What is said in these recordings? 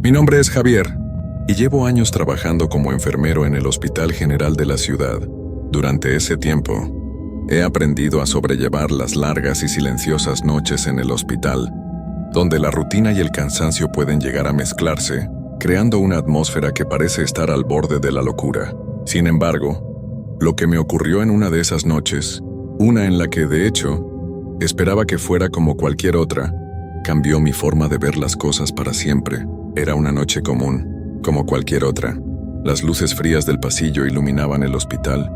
Mi nombre es Javier y llevo años trabajando como enfermero en el Hospital General de la ciudad. Durante ese tiempo, he aprendido a sobrellevar las largas y silenciosas noches en el hospital, donde la rutina y el cansancio pueden llegar a mezclarse, creando una atmósfera que parece estar al borde de la locura. Sin embargo, lo que me ocurrió en una de esas noches, una en la que, de hecho, esperaba que fuera como cualquier otra, cambió mi forma de ver las cosas para siempre. Era una noche común, como cualquier otra. Las luces frías del pasillo iluminaban el hospital,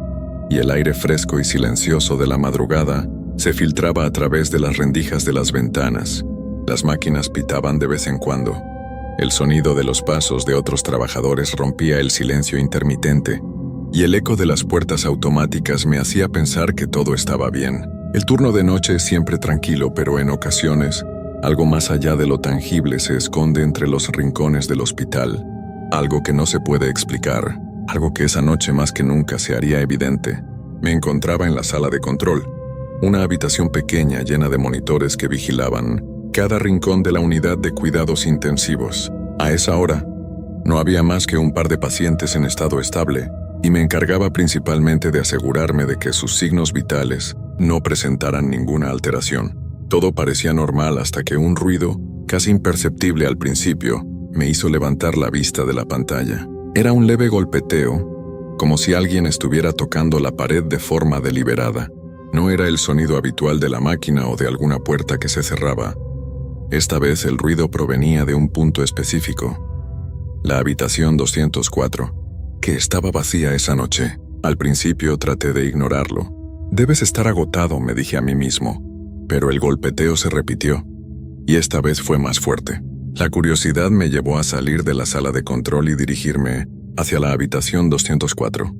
y el aire fresco y silencioso de la madrugada se filtraba a través de las rendijas de las ventanas. Las máquinas pitaban de vez en cuando. El sonido de los pasos de otros trabajadores rompía el silencio intermitente, y el eco de las puertas automáticas me hacía pensar que todo estaba bien. El turno de noche es siempre tranquilo, pero en ocasiones, algo más allá de lo tangible se esconde entre los rincones del hospital. Algo que no se puede explicar, algo que esa noche más que nunca se haría evidente. Me encontraba en la sala de control, una habitación pequeña llena de monitores que vigilaban cada rincón de la unidad de cuidados intensivos. A esa hora, no había más que un par de pacientes en estado estable, y me encargaba principalmente de asegurarme de que sus signos vitales no presentaran ninguna alteración. Todo parecía normal hasta que un ruido, casi imperceptible al principio, me hizo levantar la vista de la pantalla. Era un leve golpeteo, como si alguien estuviera tocando la pared de forma deliberada. No era el sonido habitual de la máquina o de alguna puerta que se cerraba. Esta vez el ruido provenía de un punto específico. La habitación 204, que estaba vacía esa noche. Al principio traté de ignorarlo. «Debes estar agotado», me dije a mí mismo. Pero el golpeteo se repitió, y esta vez fue más fuerte. La curiosidad me llevó a salir de la sala de control y dirigirme hacia la habitación 204.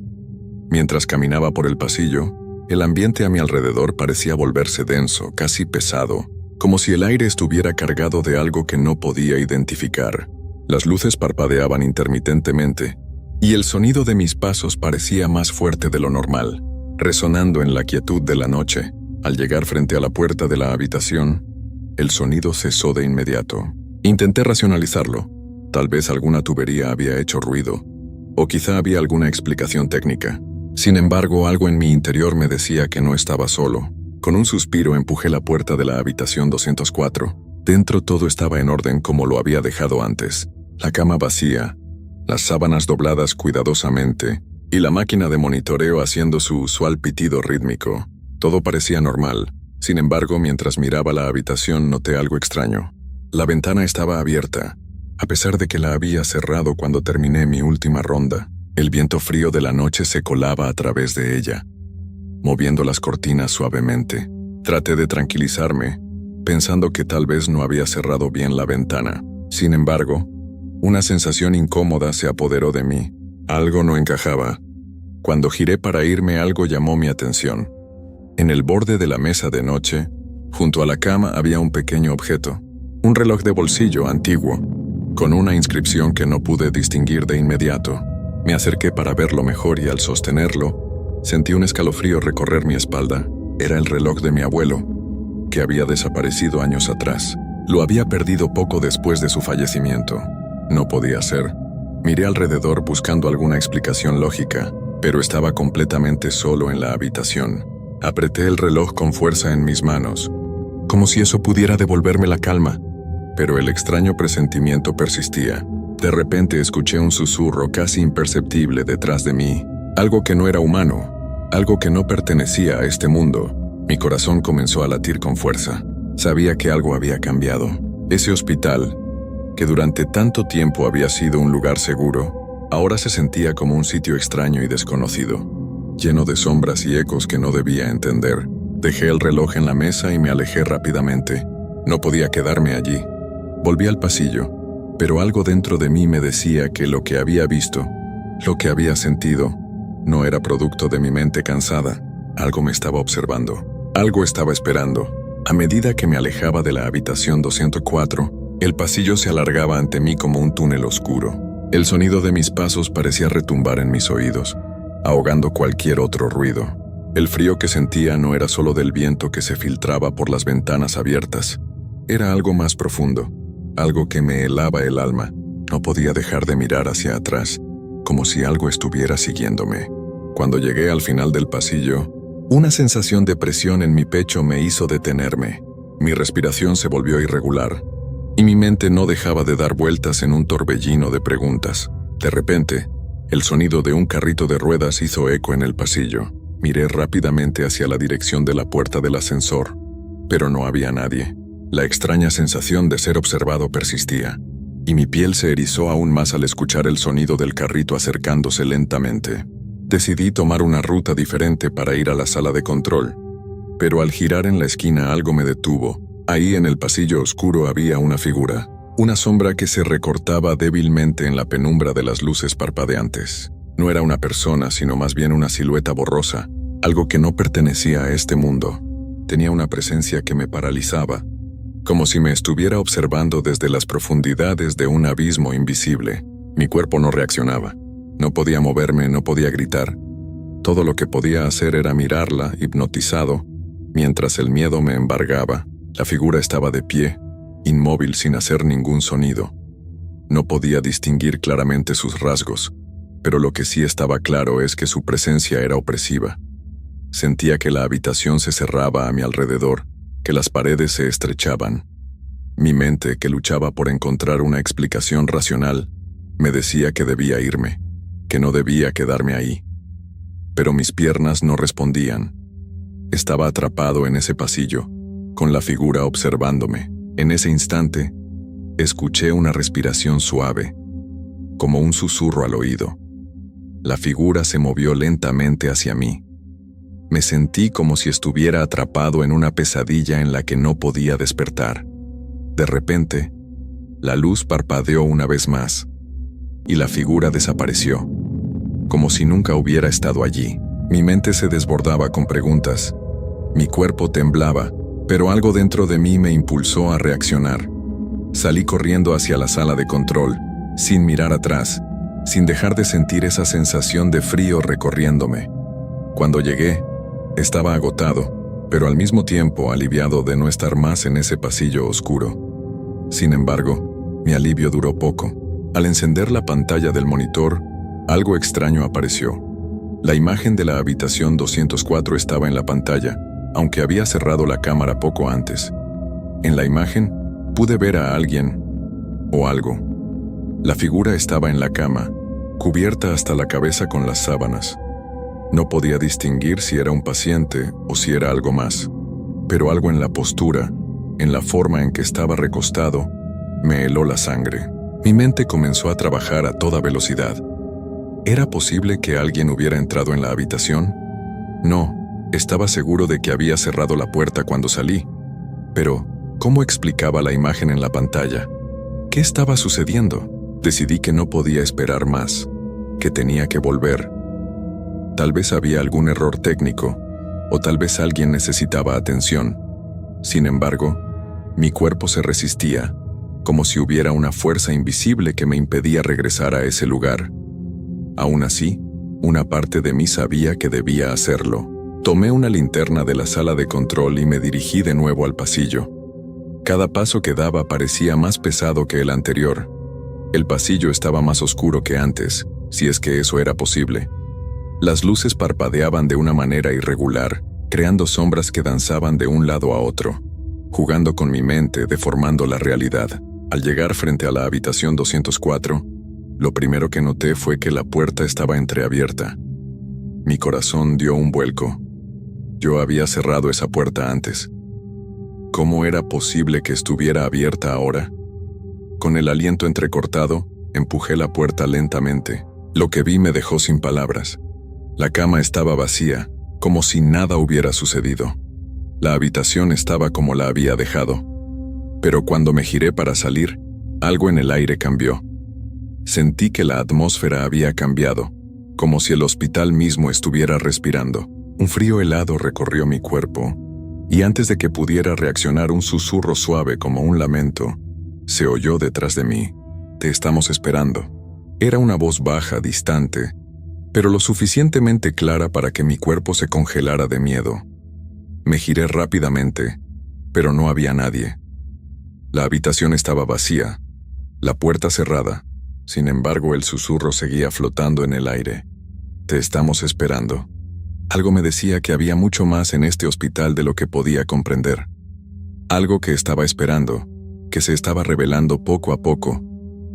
Mientras caminaba por el pasillo, el ambiente a mi alrededor parecía volverse denso, casi pesado, como si el aire estuviera cargado de algo que no podía identificar. Las luces parpadeaban intermitentemente, y el sonido de mis pasos parecía más fuerte de lo normal, resonando en la quietud de la noche. Al llegar frente a la puerta de la habitación, el sonido cesó de inmediato. Intenté racionalizarlo. Tal vez alguna tubería había hecho ruido, o quizá había alguna explicación técnica. Sin embargo, algo en mi interior me decía que no estaba solo. Con un suspiro empujé la puerta de la habitación 204. Dentro todo estaba en orden como lo había dejado antes. La cama vacía, las sábanas dobladas cuidadosamente, y la máquina de monitoreo haciendo su usual pitido rítmico. Todo parecía normal. Sin embargo, mientras miraba la habitación noté algo extraño. La ventana estaba abierta, a pesar de que la había cerrado cuando terminé mi última ronda. El viento frío de la noche se colaba a través de ella, moviendo las cortinas suavemente. Traté de tranquilizarme, pensando que tal vez no había cerrado bien la ventana. Sin embargo, una sensación incómoda se apoderó de mí. Algo no encajaba. Cuando giré para irme, algo llamó mi atención. En el borde de la mesa de noche, junto a la cama, había un pequeño objeto, un reloj de bolsillo antiguo, con una inscripción que no pude distinguir de inmediato. Me acerqué para verlo mejor y al sostenerlo, sentí un escalofrío recorrer mi espalda. Era el reloj de mi abuelo, que había desaparecido años atrás. Lo había perdido poco después de su fallecimiento. No podía ser. Miré alrededor buscando alguna explicación lógica, pero estaba completamente solo en la habitación. Apreté el reloj con fuerza en mis manos, como si eso pudiera devolverme la calma, pero el extraño presentimiento persistía. De repente escuché un susurro casi imperceptible detrás de mí, algo que no era humano, algo que no pertenecía a este mundo. Mi corazón comenzó a latir con fuerza. Sabía que algo había cambiado. Ese hospital, que durante tanto tiempo había sido un lugar seguro, ahora se sentía como un sitio extraño y desconocido, lleno de sombras y ecos que no debía entender. Dejé el reloj en la mesa y me alejé rápidamente. No podía quedarme allí. Volví al pasillo, pero algo dentro de mí me decía que lo que había visto, lo que había sentido, no era producto de mi mente cansada. Algo me estaba observando. Algo estaba esperando. A medida que me alejaba de la habitación 204, el pasillo se alargaba ante mí como un túnel oscuro. El sonido de mis pasos parecía retumbar en mis oídos, ahogando cualquier otro ruido. El frío que sentía no era solo del viento que se filtraba por las ventanas abiertas. Era algo más profundo, algo que me helaba el alma. No podía dejar de mirar hacia atrás, como si algo estuviera siguiéndome. Cuando llegué al final del pasillo, una sensación de presión en mi pecho me hizo detenerme. Mi respiración se volvió irregular, y mi mente no dejaba de dar vueltas en un torbellino de preguntas. De repente, el sonido de un carrito de ruedas hizo eco en el pasillo. Miré rápidamente hacia la dirección de la puerta del ascensor, pero no había nadie. La extraña sensación de ser observado persistía, y mi piel se erizó aún más al escuchar el sonido del carrito acercándose lentamente. Decidí tomar una ruta diferente para ir a la sala de control, pero al girar en la esquina algo me detuvo. Ahí en el pasillo oscuro había una figura, una sombra que se recortaba débilmente en la penumbra de las luces parpadeantes. No era una persona, sino más bien una silueta borrosa, algo que no pertenecía a este mundo. Tenía una presencia que me paralizaba, como si me estuviera observando desde las profundidades de un abismo invisible. Mi cuerpo no reaccionaba. No podía moverme, no podía gritar. Todo lo que podía hacer era mirarla, hipnotizado, mientras el miedo me embargaba. La figura estaba de pie, inmóvil sin hacer ningún sonido. No podía distinguir claramente sus rasgos, pero lo que sí estaba claro es que su presencia era opresiva. Sentía que la habitación se cerraba a mi alrededor, que las paredes se estrechaban. Mi mente, que luchaba por encontrar una explicación racional, me decía que debía irme, que no debía quedarme ahí. Pero mis piernas no respondían. Estaba atrapado en ese pasillo, con la figura observándome. En ese instante, escuché una respiración suave, como un susurro al oído. La figura se movió lentamente hacia mí. Me sentí como si estuviera atrapado en una pesadilla en la que no podía despertar. De repente, la luz parpadeó una vez más, y la figura desapareció, como si nunca hubiera estado allí. Mi mente se desbordaba con preguntas. Mi cuerpo temblaba, pero algo dentro de mí me impulsó a reaccionar. Salí corriendo hacia la sala de control, sin mirar atrás, sin dejar de sentir esa sensación de frío recorriéndome. Cuando llegué, estaba agotado, pero al mismo tiempo aliviado de no estar más en ese pasillo oscuro. Sin embargo, mi alivio duró poco. Al encender la pantalla del monitor, algo extraño apareció. La imagen de la habitación 204 estaba en la pantalla, aunque había cerrado la cámara poco antes. En la imagen, pude ver a alguien o algo. La figura estaba en la cama, cubierta hasta la cabeza con las sábanas. No podía distinguir si era un paciente o si era algo más, pero algo en la postura, en la forma en que estaba recostado, me heló la sangre. Mi mente comenzó a trabajar a toda velocidad. ¿Era posible que alguien hubiera entrado en la habitación? No, estaba seguro de que había cerrado la puerta cuando salí. Pero, ¿cómo explicaba la imagen en la pantalla? ¿Qué estaba sucediendo? Decidí que no podía esperar más, que tenía que volver. Tal vez había algún error técnico, o tal vez alguien necesitaba atención. Sin embargo, mi cuerpo se resistía, como si hubiera una fuerza invisible que me impedía regresar a ese lugar. Aún así, una parte de mí sabía que debía hacerlo. Tomé una linterna de la sala de control y me dirigí de nuevo al pasillo. Cada paso que daba parecía más pesado que el anterior. El pasillo estaba más oscuro que antes, si es que eso era posible. Las luces parpadeaban de una manera irregular, creando sombras que danzaban de un lado a otro, jugando con mi mente, deformando la realidad. Al llegar frente a la habitación 204, lo primero que noté fue que la puerta estaba entreabierta. Mi corazón dio un vuelco. Yo había cerrado esa puerta antes. ¿Cómo era posible que estuviera abierta ahora? Con el aliento entrecortado, empujé la puerta lentamente. Lo que vi me dejó sin palabras. La cama estaba vacía, como si nada hubiera sucedido. La habitación estaba como la había dejado. Pero cuando me giré para salir, algo en el aire cambió. Sentí que la atmósfera había cambiado, como si el hospital mismo estuviera respirando. Un frío helado recorrió mi cuerpo, y antes de que pudiera reaccionar, un susurro suave como un lamento se oyó detrás de mí. «Te estamos esperando». Era una voz baja, distante, pero lo suficientemente clara para que mi cuerpo se congelara de miedo. Me giré rápidamente, pero no había nadie. La habitación estaba vacía, la puerta cerrada, Sin embargo, el susurro seguía flotando en el aire. Te estamos esperando. Algo me decía que había mucho más en este hospital de lo que podía comprender. Algo que estaba esperando, que se estaba revelando poco a poco,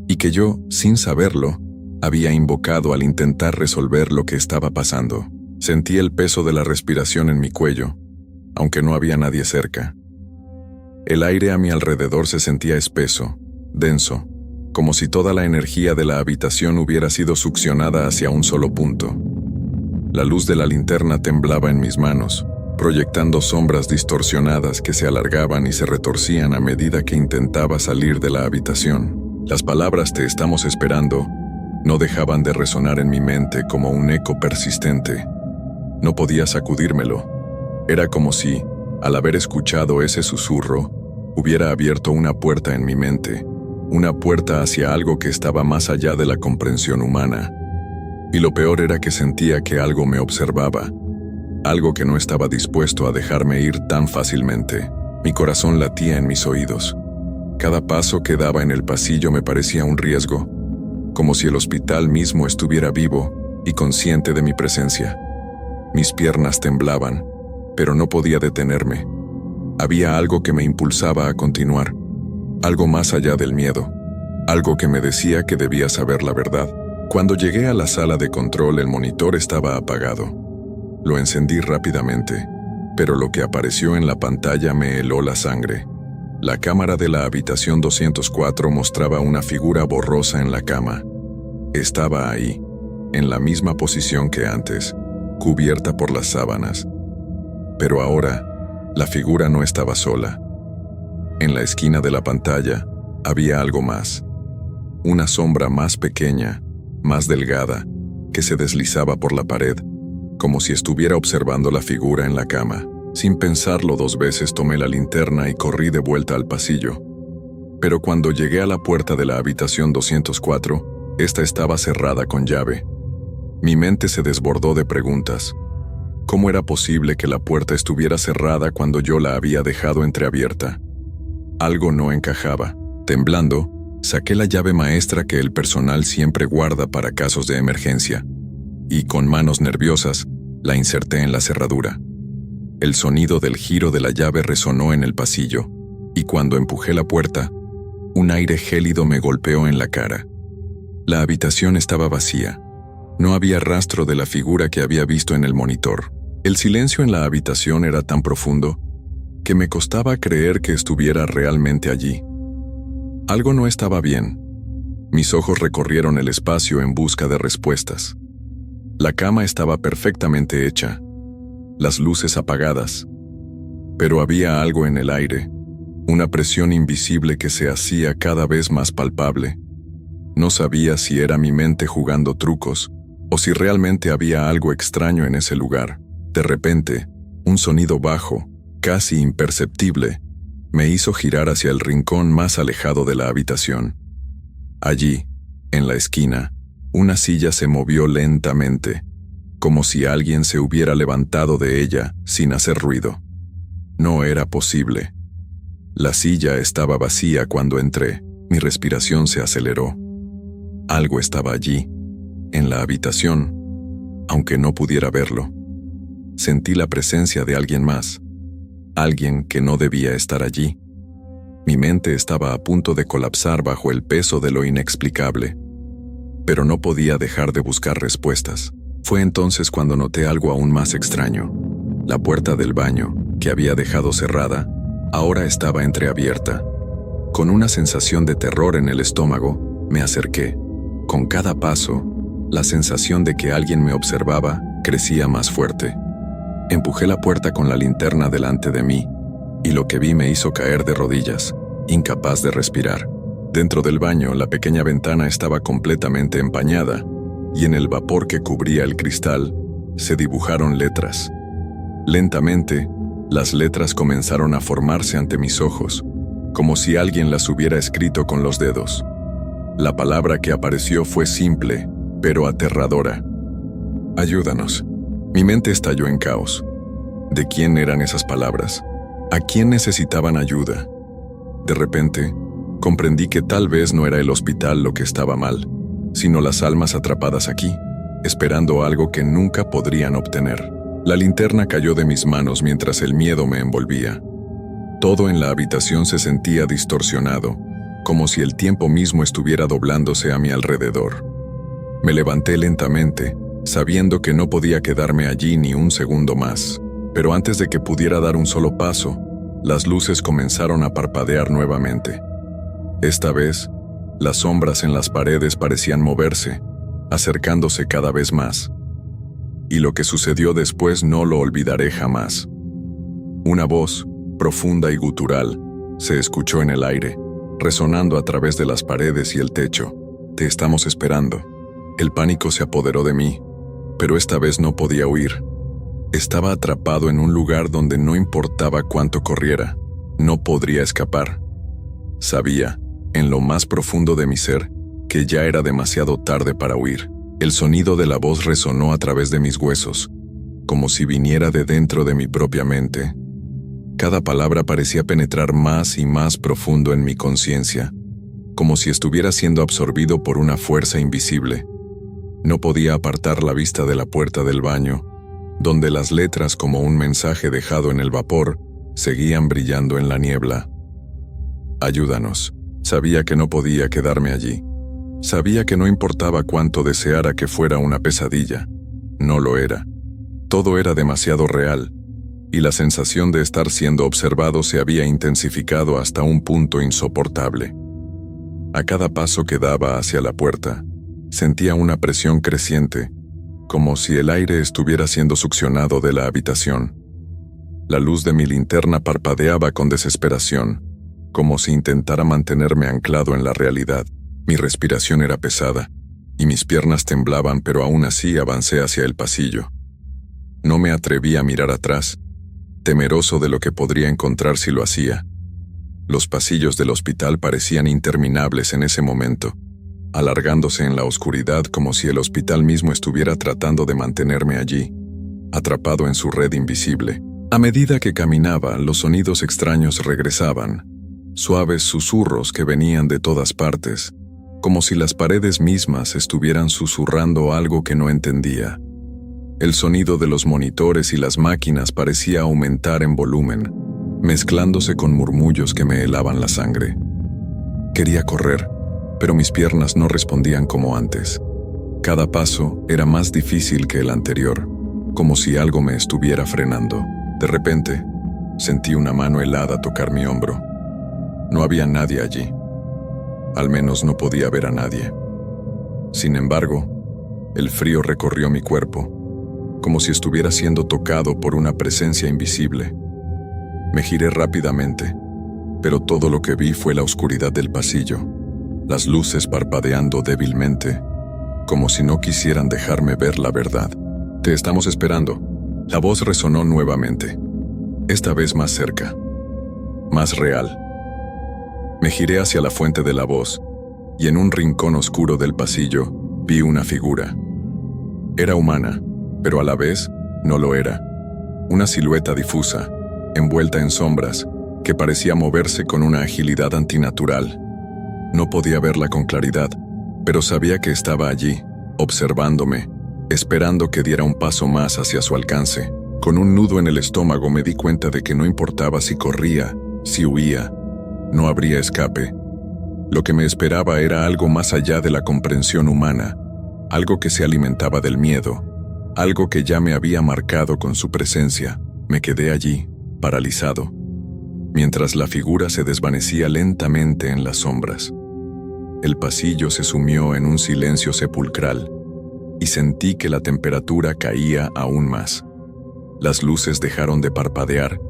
y que yo, sin saberlo, había invocado al intentar resolver lo que estaba pasando. Sentí el peso de la respiración en mi cuello, aunque no había nadie cerca. El aire a mi alrededor se sentía espeso, denso, como si toda la energía de la habitación hubiera sido succionada hacia un solo punto. La luz de la linterna temblaba en mis manos, proyectando sombras distorsionadas que se alargaban y se retorcían a medida que intentaba salir de la habitación. Las palabras "te estamos esperando" no dejaban de resonar en mi mente como un eco persistente. No podía sacudírmelo. Era como si, al haber escuchado ese susurro, hubiera abierto una puerta en mi mente, una puerta hacia algo que estaba más allá de la comprensión humana. Y lo peor era que sentía que algo me observaba, algo que no estaba dispuesto a dejarme ir tan fácilmente. Mi corazón latía en mis oídos. Cada paso que daba en el pasillo me parecía un riesgo, como si el hospital mismo estuviera vivo y consciente de mi presencia. Mis piernas temblaban, pero no podía detenerme. Había algo que me impulsaba a continuar, algo más allá del miedo, algo que me decía que debía saber la verdad. Cuando llegué a la sala de control, el monitor estaba apagado. Lo encendí rápidamente, pero lo que apareció en la pantalla me heló la sangre. La cámara de la habitación 204 mostraba una figura borrosa en la cama. Estaba ahí, en la misma posición que antes, cubierta por las sábanas. Pero ahora, la figura no estaba sola. En la esquina de la pantalla había algo más. Una sombra más pequeña, más delgada, que se deslizaba por la pared, como si estuviera observando la figura en la cama. Sin pensarlo 2 veces tomé la linterna y corrí de vuelta al pasillo. Pero cuando llegué a la puerta de la habitación 204, esta estaba cerrada con llave. Mi mente se desbordó de preguntas. ¿Cómo era posible que la puerta estuviera cerrada cuando yo la había dejado entreabierta? Algo no encajaba. Temblando, saqué la llave maestra que el personal siempre guarda para casos de emergencia, y con manos nerviosas, la inserté en la cerradura. El sonido del giro de la llave resonó en el pasillo, y cuando empujé la puerta, un aire gélido me golpeó en la cara. La habitación estaba vacía. No había rastro de la figura que había visto en el monitor. El silencio en la habitación era tan profundo que me costaba creer que estuviera realmente allí. Algo no estaba bien. Mis ojos recorrieron el espacio en busca de respuestas. La cama estaba perfectamente hecha, las luces apagadas, pero había algo en el aire, una presión invisible que se hacía cada vez más palpable. No sabía si era mi mente jugando trucos o si realmente había algo extraño en ese lugar. De repente, un sonido bajo, casi imperceptible, me hizo girar hacia el rincón más alejado de la habitación. Allí, en la esquina, una silla se movió lentamente, como si alguien se hubiera levantado de ella sin hacer ruido. No era posible. La silla estaba vacía cuando entré. Mi respiración se aceleró. Algo estaba allí, en la habitación, aunque no pudiera verlo. Sentí la presencia de alguien más, alguien que no debía estar allí. Mi mente estaba a punto de colapsar bajo el peso de lo inexplicable, pero no podía dejar de buscar respuestas. Fue entonces cuando noté algo aún más extraño. La puerta del baño, que había dejado cerrada, ahora estaba entreabierta. Con una sensación de terror en el estómago, me acerqué. Con cada paso, la sensación de que alguien me observaba crecía más fuerte. Empujé la puerta con la linterna delante de mí, y lo que vi me hizo caer de rodillas, incapaz de respirar. Dentro del baño, la pequeña ventana estaba completamente empañada, y en el vapor que cubría el cristal, se dibujaron letras. Lentamente, las letras comenzaron a formarse ante mis ojos, como si alguien las hubiera escrito con los dedos. La palabra que apareció fue simple, pero aterradora. Ayúdanos. Mi mente estalló en caos. ¿De quién eran esas palabras? ¿A quién necesitaban ayuda? De repente, comprendí que tal vez no era el hospital lo que estaba mal. sino las almas atrapadas aquí, esperando algo que nunca podrían obtener. La linterna cayó de mis manos mientras el miedo me envolvía. Todo en la habitación se sentía distorsionado, como si el tiempo mismo estuviera doblándose a mi alrededor. Me levanté lentamente, sabiendo que no podía quedarme allí ni un segundo más. Pero antes de que pudiera dar un solo paso, las luces comenzaron a parpadear nuevamente. Esta vez, las sombras en las paredes parecían moverse, acercándose cada vez más. Y lo que sucedió después no lo olvidaré jamás. Una voz, profunda y gutural, se escuchó en el aire, resonando a través de las paredes y el techo. Te estamos esperando. El pánico se apoderó de mí, pero esta vez no podía huir. Estaba atrapado en un lugar donde no importaba cuánto corriera, no podría escapar. Sabía, en lo más profundo de mi ser, que ya era demasiado tarde para huir. El sonido de la voz resonó a través de mis huesos, como si viniera de dentro de mi propia mente. Cada palabra parecía penetrar más y más profundo en mi conciencia, como si estuviera siendo absorbido por una fuerza invisible. No podía apartar la vista de la puerta del baño, donde las letras, como un mensaje dejado en el vapor, seguían brillando en la niebla. Ayúdanos. Sabía que no podía quedarme allí. Sabía que no importaba cuánto deseara que fuera una pesadilla. No lo era. Todo era demasiado real, y la sensación de estar siendo observado se había intensificado hasta un punto insoportable. A cada paso que daba hacia la puerta, sentía una presión creciente, como si el aire estuviera siendo succionado de la habitación. La luz de mi linterna parpadeaba con desesperación, como si intentara mantenerme anclado en la realidad. Mi respiración era pesada, y mis piernas temblaban, pero aún así avancé hacia el pasillo. No me atreví a mirar atrás, temeroso de lo que podría encontrar si lo hacía. Los pasillos del hospital parecían interminables en ese momento, alargándose en la oscuridad como si el hospital mismo estuviera tratando de mantenerme allí, atrapado en su red invisible. A medida que caminaba, los sonidos extraños regresaban, suaves susurros que venían de todas partes, como si las paredes mismas estuvieran susurrando algo que no entendía. El sonido de los monitores y las máquinas parecía aumentar en volumen, mezclándose con murmullos que me helaban la sangre. Quería correr, pero mis piernas no respondían como antes. Cada paso era más difícil que el anterior, como si algo me estuviera frenando. De repente, sentí una mano helada tocar mi hombro. No había nadie allí. Al menos no podía ver a nadie. Sin embargo, el frío recorrió mi cuerpo, como si estuviera siendo tocado por una presencia invisible. Me giré rápidamente, pero todo lo que vi fue la oscuridad del pasillo, las luces parpadeando débilmente, como si no quisieran dejarme ver la verdad. Te estamos esperando. La voz resonó nuevamente, esta vez más cerca, más real. Me giré hacia la fuente de la voz, y en un rincón oscuro del pasillo vi una figura. Era humana, pero a la vez no lo era. Una silueta difusa, envuelta en sombras, que parecía moverse con una agilidad antinatural. No podía verla con claridad, pero sabía que estaba allí, observándome, esperando que diera un paso más hacia su alcance. Con un nudo en el estómago me di cuenta de que no importaba si corría, si huía, no habría escape. Lo que me esperaba era algo más allá de la comprensión humana, algo que se alimentaba del miedo, algo que ya me había marcado con su presencia. Me quedé allí, paralizado, mientras la figura se desvanecía lentamente en las sombras. El pasillo se sumió en un silencio sepulcral, y sentí que la temperatura caía aún más. Las luces dejaron de parpadear,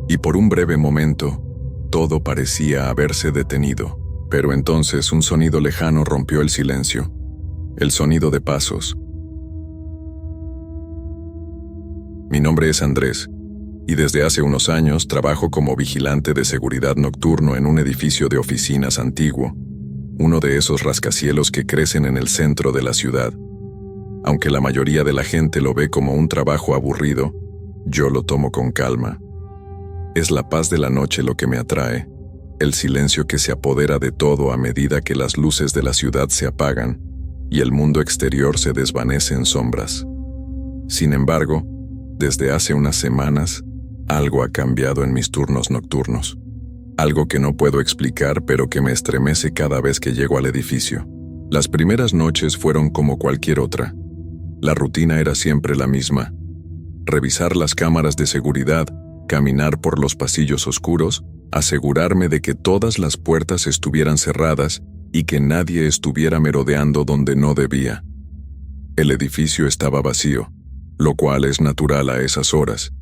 y por un breve momento, todo parecía haberse detenido. Pero entonces un sonido lejano rompió el silencio, el sonido de pasos. Mi nombre es Andrés, y desde hace unos años trabajo como vigilante de seguridad nocturno en un edificio de oficinas antiguo, uno de esos rascacielos que crecen en el centro de la ciudad. Aunque la mayoría de la gente lo ve como un trabajo aburrido, yo lo tomo con calma. Es la paz de la noche lo que me atrae, el silencio que se apodera de todo a medida que las luces de la ciudad se apagan, y el mundo exterior se desvanece en sombras. Sin embargo, desde hace unas semanas, algo ha cambiado en mis turnos nocturnos. Algo que no puedo explicar, pero que me estremece cada vez que llego al edificio. Las primeras noches fueron como cualquier otra. La rutina era siempre la misma. Revisar las cámaras de seguridad, caminar por los pasillos oscuros, asegurarme de que todas las puertas estuvieran cerradas y que nadie estuviera merodeando donde no debía. El edificio estaba vacío, lo cual es natural a esas horas,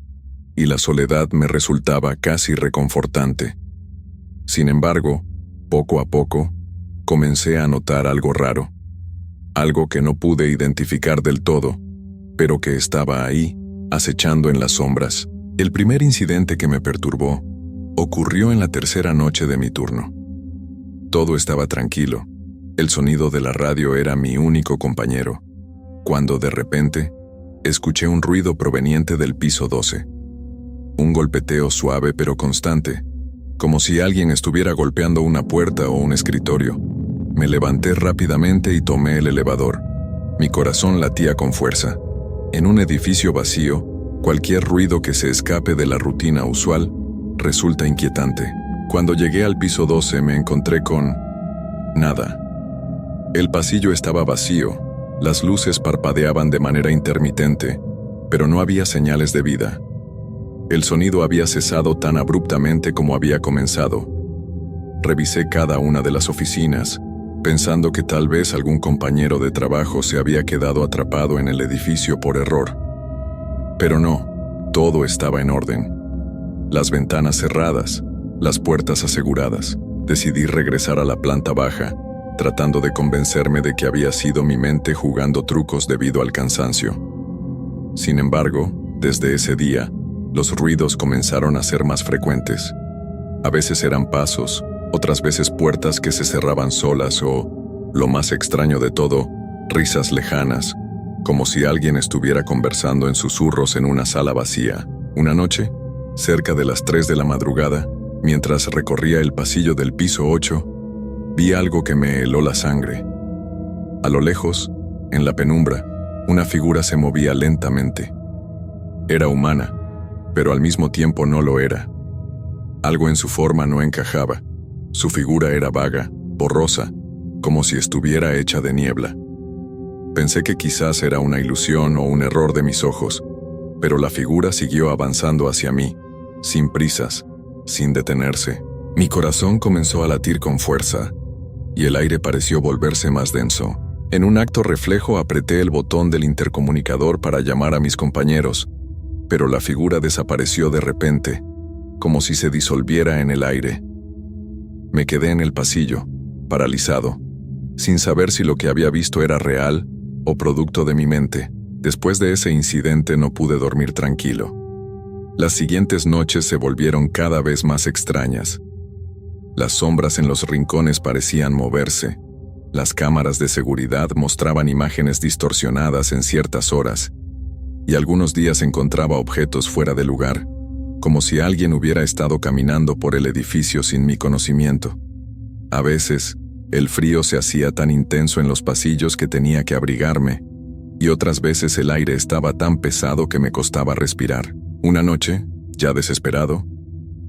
y la soledad me resultaba casi reconfortante. Sin embargo, poco a poco, comencé a notar algo raro, algo que no pude identificar del todo, pero que estaba ahí, acechando en las sombras. El primer incidente que me perturbó ocurrió en la tercera noche de mi turno. Todo estaba tranquilo. El sonido de la radio era mi único compañero, cuando de repente escuché un ruido proveniente del piso 12. Un golpeteo suave pero constante, como si alguien estuviera golpeando una puerta o un escritorio. Me levanté rápidamente y tomé el elevador. Mi corazón latía con fuerza. En un edificio vacío, cualquier ruido que se escape de la rutina usual resulta inquietante. Cuando llegué al piso 12 me encontré con nada. El pasillo estaba vacío, las luces parpadeaban de manera intermitente, pero no había señales de vida. El sonido había cesado tan abruptamente como había comenzado. Revisé cada una de las oficinas, pensando que tal vez algún compañero de trabajo se había quedado atrapado en el edificio por error. Pero no, todo estaba en orden. Las ventanas cerradas, las puertas aseguradas. Decidí regresar a la planta baja, tratando de convencerme de que había sido mi mente jugando trucos debido al cansancio. Sin embargo, desde ese día, los ruidos comenzaron a ser más frecuentes. A veces eran pasos, otras veces puertas que se cerraban solas o, lo más extraño de todo, risas lejanas, como si alguien estuviera conversando en susurros en una sala vacía. Una noche, cerca de las 3 de la madrugada, mientras recorría el pasillo del piso 8, vi algo que me heló la sangre. A lo lejos, en la penumbra, una figura se movía lentamente. Era humana, pero al mismo tiempo no lo era. Algo en su forma no encajaba. Su figura era vaga, borrosa, como si estuviera hecha de niebla. Pensé que quizás era una ilusión o un error de mis ojos, pero la figura siguió avanzando hacia mí, sin prisas, sin detenerse. Mi corazón comenzó a latir con fuerza, y el aire pareció volverse más denso. En un acto reflejo apreté el botón del intercomunicador para llamar a mis compañeros, pero la figura desapareció de repente, como si se disolviera en el aire. Me quedé en el pasillo, paralizado, sin saber si lo que había visto era real o producto de mi mente. Después de ese incidente no pude dormir tranquilo. Las siguientes noches se volvieron cada vez más extrañas. Las sombras en los rincones parecían moverse. Las cámaras de seguridad mostraban imágenes distorsionadas en ciertas horas, y algunos días encontraba objetos fuera de lugar, como si alguien hubiera estado caminando por el edificio sin mi conocimiento. A veces, el frío se hacía tan intenso en los pasillos que tenía que abrigarme, y otras veces el aire estaba tan pesado que me costaba respirar. Una noche, ya desesperado,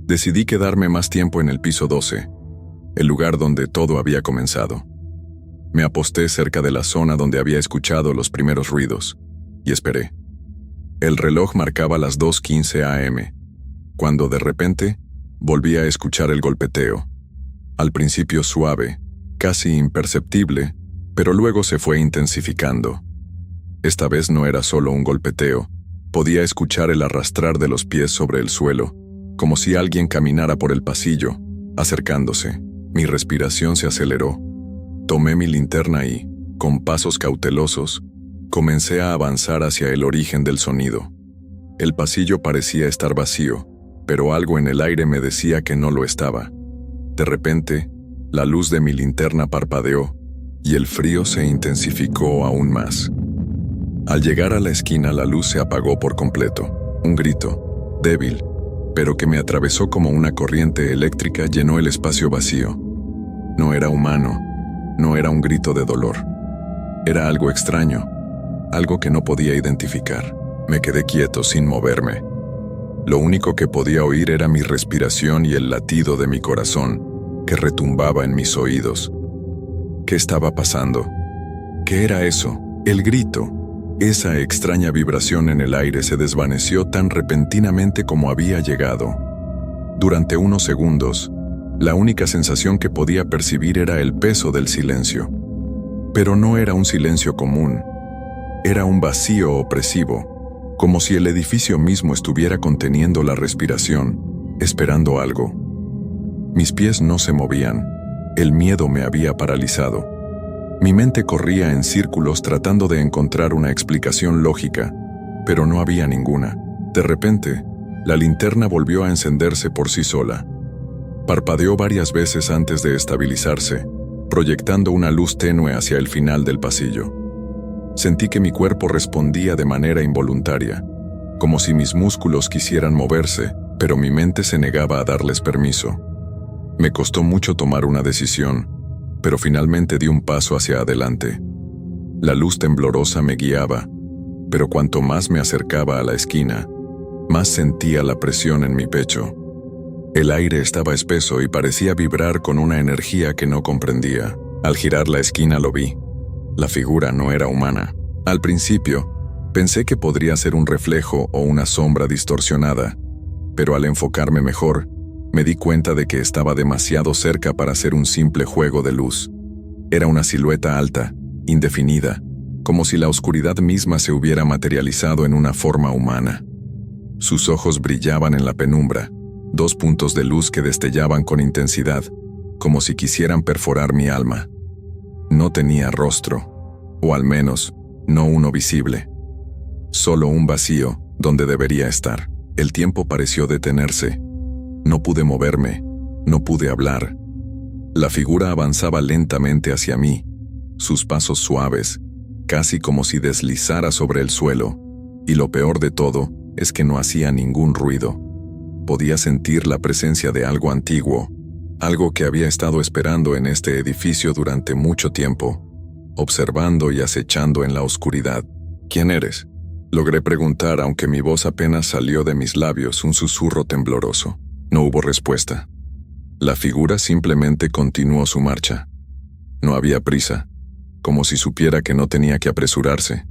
decidí quedarme más tiempo en el piso 12, el lugar donde todo había comenzado. Me aposté cerca de la zona donde había escuchado los primeros ruidos, y esperé. El reloj marcaba las 2:15 a.m., cuando de repente volví a escuchar el golpeteo. Al principio suave, casi imperceptible, pero luego se fue intensificando. Esta vez no era solo un golpeteo, podía escuchar el arrastrar de los pies sobre el suelo, como si alguien caminara por el pasillo, acercándose. Mi respiración se aceleró. Tomé mi linterna y, con pasos cautelosos, comencé a avanzar hacia el origen del sonido. El pasillo parecía estar vacío, pero algo en el aire me decía que no lo estaba. De repente, la luz de mi linterna parpadeó, y el frío se intensificó aún más. Al llegar a la esquina, la luz se apagó por completo. Un grito, débil, pero que me atravesó como una corriente eléctrica, llenó el espacio vacío. No era humano, no era un grito de dolor. Era algo extraño, algo que no podía identificar. Me quedé quieto sin moverme. Lo único que podía oír era mi respiración y el latido de mi corazón, que retumbaba en mis oídos. ¿Qué estaba pasando? ¿Qué era eso? El grito. Esa extraña vibración en el aire se desvaneció tan repentinamente como había llegado. Durante unos segundos, la única sensación que podía percibir era el peso del silencio. Pero no era un silencio común. Era un vacío opresivo, como si el edificio mismo estuviera conteniendo la respiración, esperando algo. Mis pies no se movían. El miedo me había paralizado. Mi mente corría en círculos tratando de encontrar una explicación lógica, pero no había ninguna. De repente, la linterna volvió a encenderse por sí sola. Parpadeó varias veces antes de estabilizarse, proyectando una luz tenue hacia el final del pasillo. Sentí que mi cuerpo respondía de manera involuntaria, como si mis músculos quisieran moverse, pero mi mente se negaba a darles permiso. Me costó mucho tomar una decisión, pero finalmente di un paso hacia adelante. La luz temblorosa me guiaba, pero cuanto más me acercaba a la esquina, más sentía la presión en mi pecho. El aire estaba espeso y parecía vibrar con una energía que no comprendía. Al girar la esquina lo vi. La figura no era humana. Al principio, pensé que podría ser un reflejo o una sombra distorsionada, pero al enfocarme mejor, me di cuenta de que estaba demasiado cerca para ser un simple juego de luz. Era una silueta alta, indefinida, como si la oscuridad misma se hubiera materializado en una forma humana. Sus ojos brillaban en la penumbra, 2 puntos de luz que destellaban con intensidad, como si quisieran perforar mi alma. No tenía rostro, o al menos, no uno visible. Solo un vacío donde debería estar. El tiempo pareció detenerse. No pude moverme, no pude hablar. La figura avanzaba lentamente hacia mí, sus pasos suaves, casi como si deslizara sobre el suelo, y lo peor de todo es que no hacía ningún ruido. Podía sentir la presencia de algo antiguo, algo que había estado esperando en este edificio durante mucho tiempo, observando y acechando en la oscuridad. ¿Quién eres?, logré preguntar, aunque mi voz apenas salió de mis labios, un susurro tembloroso. No hubo respuesta. La figura simplemente continuó su marcha. No había prisa, como si supiera que no tenía que apresurarse.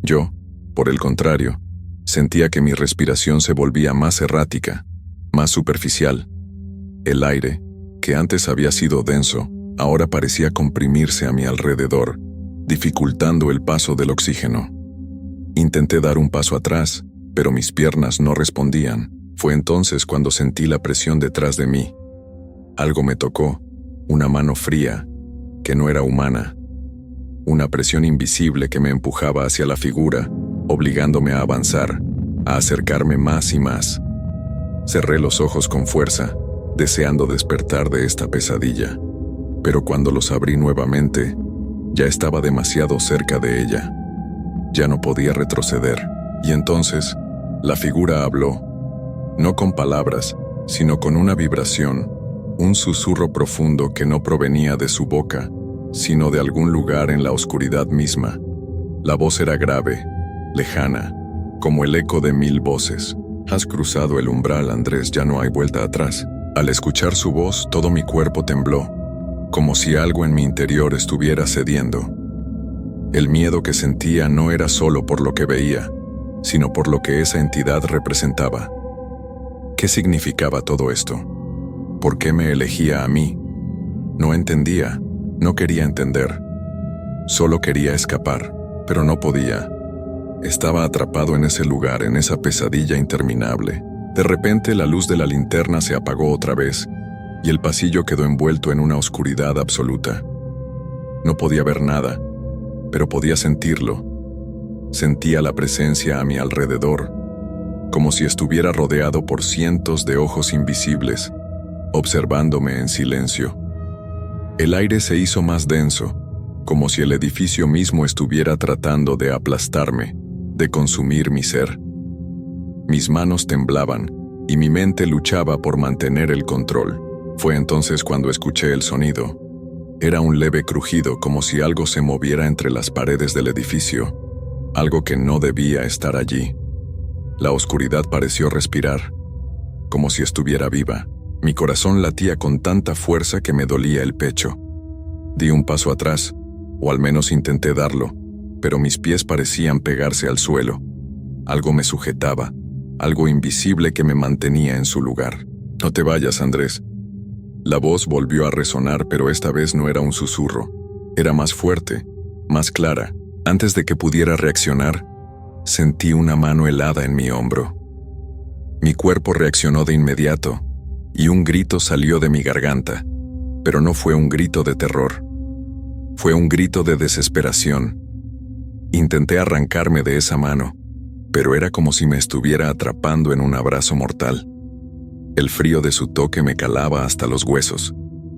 Yo, por el contrario, sentía que mi respiración se volvía más errática, más superficial. El aire, que antes había sido denso, ahora parecía comprimirse a mi alrededor, dificultando el paso del oxígeno. Intenté dar un paso atrás, pero mis piernas no respondían. Fue entonces cuando sentí la presión detrás de mí. Algo me tocó, una mano fría, que no era humana. Una presión invisible que me empujaba hacia la figura, obligándome a avanzar, a acercarme más y más. Cerré los ojos con fuerza, deseando despertar de esta pesadilla. Pero cuando los abrí nuevamente, ya estaba demasiado cerca de ella. Ya no podía retroceder. Y entonces, la figura habló. No con palabras, sino con una vibración, un susurro profundo que no provenía de su boca, sino de algún lugar en la oscuridad misma. La voz era grave, lejana, como el eco de 1000 voces. Has cruzado el umbral, Andrés, ya no hay vuelta atrás. Al escuchar su voz, todo mi cuerpo tembló, como si algo en mi interior estuviera cediendo. El miedo que sentía no era solo por lo que veía, sino por lo que esa entidad representaba. ¿Qué significaba todo esto? ¿Por qué me elegía a mí? No entendía, no quería entender. Solo quería escapar, pero no podía. Estaba atrapado en ese lugar, en esa pesadilla interminable. De repente la luz de la linterna se apagó otra vez, y el pasillo quedó envuelto en una oscuridad absoluta. No podía ver nada, pero podía sentirlo. Sentía la presencia a mi alrededor, como si estuviera rodeado por cientos de ojos invisibles, observándome en silencio. El aire se hizo más denso, como si el edificio mismo estuviera tratando de aplastarme, de consumir mi ser. Mis manos temblaban, y mi mente luchaba por mantener el control. Fue entonces cuando escuché el sonido. Era un leve crujido, como si algo se moviera entre las paredes del edificio, algo que no debía estar allí. La oscuridad pareció respirar, como si estuviera viva. Mi corazón latía con tanta fuerza que me dolía el pecho. Di un paso atrás, o al menos intenté darlo, pero mis pies parecían pegarse al suelo. Algo me sujetaba, algo invisible que me mantenía en su lugar. «No te vayas, Andrés». La voz volvió a resonar, pero esta vez no era un susurro. Era más fuerte, más clara. Antes de que pudiera reaccionar, sentí una mano helada en mi hombro. Mi cuerpo reaccionó de inmediato, y un grito salió de mi garganta, pero no fue un grito de terror. Fue un grito de desesperación. Intenté arrancarme de esa mano, pero era como si me estuviera atrapando en un abrazo mortal. El frío de su toque me calaba hasta los huesos,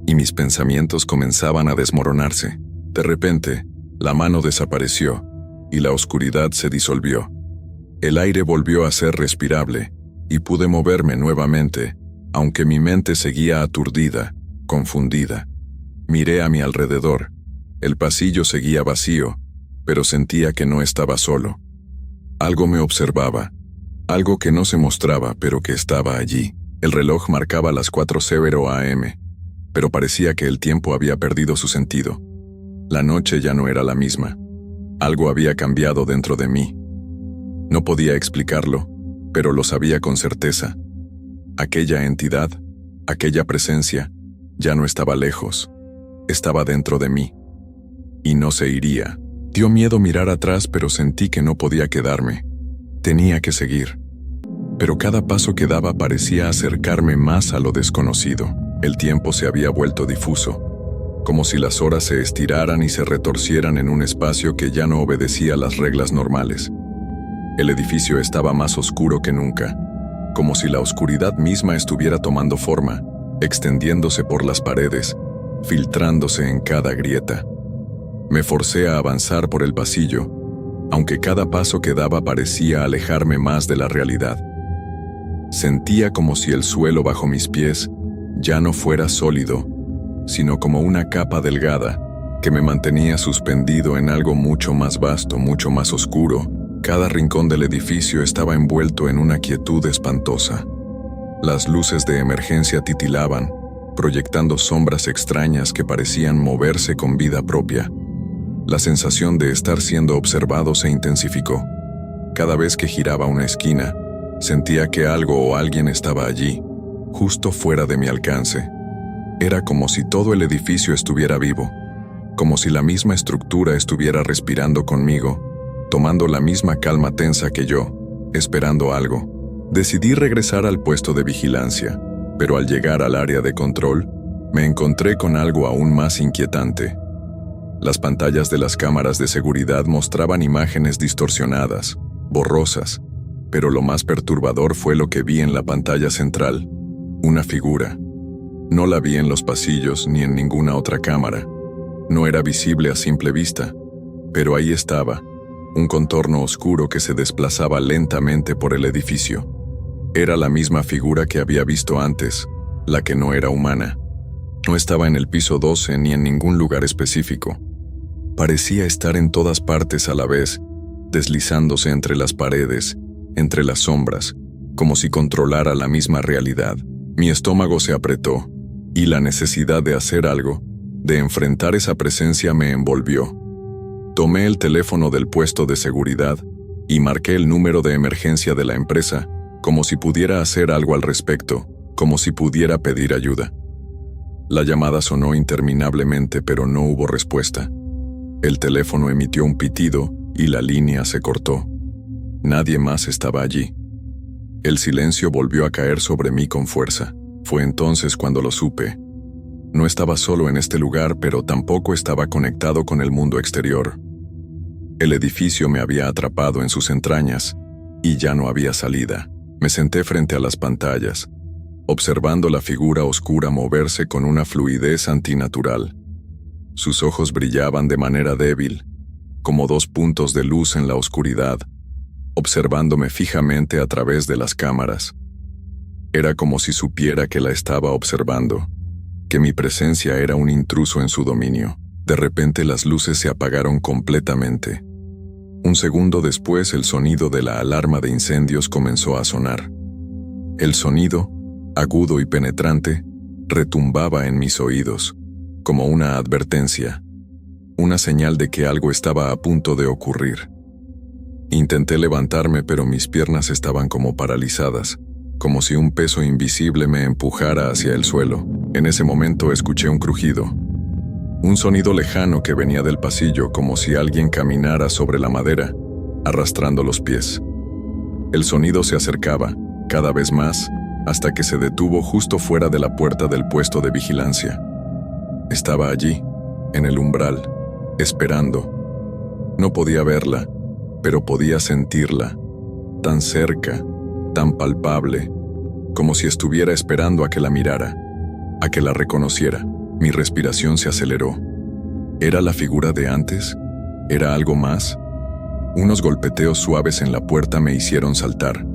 y mis pensamientos comenzaban a desmoronarse. De repente, la mano desapareció, y la oscuridad se disolvió. El aire volvió a ser respirable, y pude moverme nuevamente, aunque mi mente seguía aturdida, confundida. Miré a mi alrededor. El pasillo seguía vacío, pero sentía que no estaba solo. Algo me observaba, algo que no se mostraba, pero que estaba allí. El reloj marcaba las 4:00 AM, pero parecía que el tiempo había perdido su sentido. La noche ya no era la misma. Algo había cambiado dentro de mí. No podía explicarlo, pero lo sabía con certeza. Aquella entidad, aquella presencia, ya no estaba lejos. Estaba dentro de mí. Y no se iría. Dio miedo mirar atrás, pero sentí que no podía quedarme. Tenía que seguir. Pero cada paso que daba parecía acercarme más a lo desconocido. El tiempo se había vuelto difuso, como si las horas se estiraran y se retorcieran en un espacio que ya no obedecía las reglas normales. El edificio estaba más oscuro que nunca, como si la oscuridad misma estuviera tomando forma, extendiéndose por las paredes, filtrándose en cada grieta. Me forcé a avanzar por el pasillo, aunque cada paso que daba parecía alejarme más de la realidad. Sentía como si el suelo bajo mis pies ya no fuera sólido, sino como una capa delgada que me mantenía suspendido en algo mucho más vasto, mucho más oscuro. Cada rincón del edificio estaba envuelto en una quietud espantosa. Las luces de emergencia titilaban, proyectando sombras extrañas que parecían moverse con vida propia. La sensación de estar siendo observado se intensificó. Cada vez que giraba una esquina, sentía que algo o alguien estaba allí, justo fuera de mi alcance. Era como si todo el edificio estuviera vivo, como si la misma estructura estuviera respirando conmigo, tomando la misma calma tensa que yo, esperando algo. Decidí regresar al puesto de vigilancia, pero al llegar al área de control, me encontré con algo aún más inquietante. Las pantallas de las cámaras de seguridad mostraban imágenes distorsionadas, borrosas, pero lo más perturbador fue lo que vi en la pantalla central, una figura. No la vi en los pasillos ni en ninguna otra cámara. No era visible a simple vista, pero ahí estaba, un contorno oscuro que se desplazaba lentamente por el edificio. Era la misma figura que había visto antes, la que no era humana. No estaba en el piso 12 ni en ningún lugar específico. Parecía estar en todas partes a la vez, deslizándose entre las paredes, entre las sombras, como si controlara la misma realidad. Mi estómago se apretó, y la necesidad de hacer algo, de enfrentar esa presencia me envolvió. Tomé el teléfono del puesto de seguridad y marqué el número de emergencia de la empresa, como si pudiera hacer algo al respecto, como si pudiera pedir ayuda. La llamada sonó interminablemente, pero no hubo respuesta. El teléfono emitió un pitido y la línea se cortó. Nadie más estaba allí. El silencio volvió a caer sobre mí con fuerza. Fue entonces cuando lo supe. No estaba solo en este lugar, pero tampoco estaba conectado con el mundo exterior. El edificio me había atrapado en sus entrañas, y ya no había salida. Me senté frente a las pantallas, observando la figura oscura moverse con una fluidez antinatural. Sus ojos brillaban de manera débil, como dos puntos de luz en la oscuridad, observándome fijamente a través de las cámaras. Era como si supiera que la estaba observando, que mi presencia era un intruso en su dominio. De repente las luces se apagaron completamente. Un segundo después el sonido de la alarma de incendios comenzó a sonar. El sonido, agudo y penetrante, retumbaba en mis oídos, como una advertencia, una señal de que algo estaba a punto de ocurrir. Intenté levantarme, pero mis piernas estaban como paralizadas, como si un peso invisible me empujara hacia el suelo. En ese momento escuché un crujido, un sonido lejano que venía del pasillo, como si alguien caminara sobre la madera, arrastrando los pies. El sonido se acercaba, cada vez más, hasta que se detuvo justo fuera de la puerta del puesto de vigilancia. Estaba allí, en el umbral, esperando. No podía verla, pero podía sentirla, tan cerca, tan palpable, como si estuviera esperando a que la mirara, a que la reconociera. Mi respiración se aceleró. ¿Era la figura de antes? ¿Era algo más? Unos golpeteos suaves en la puerta me hicieron saltar.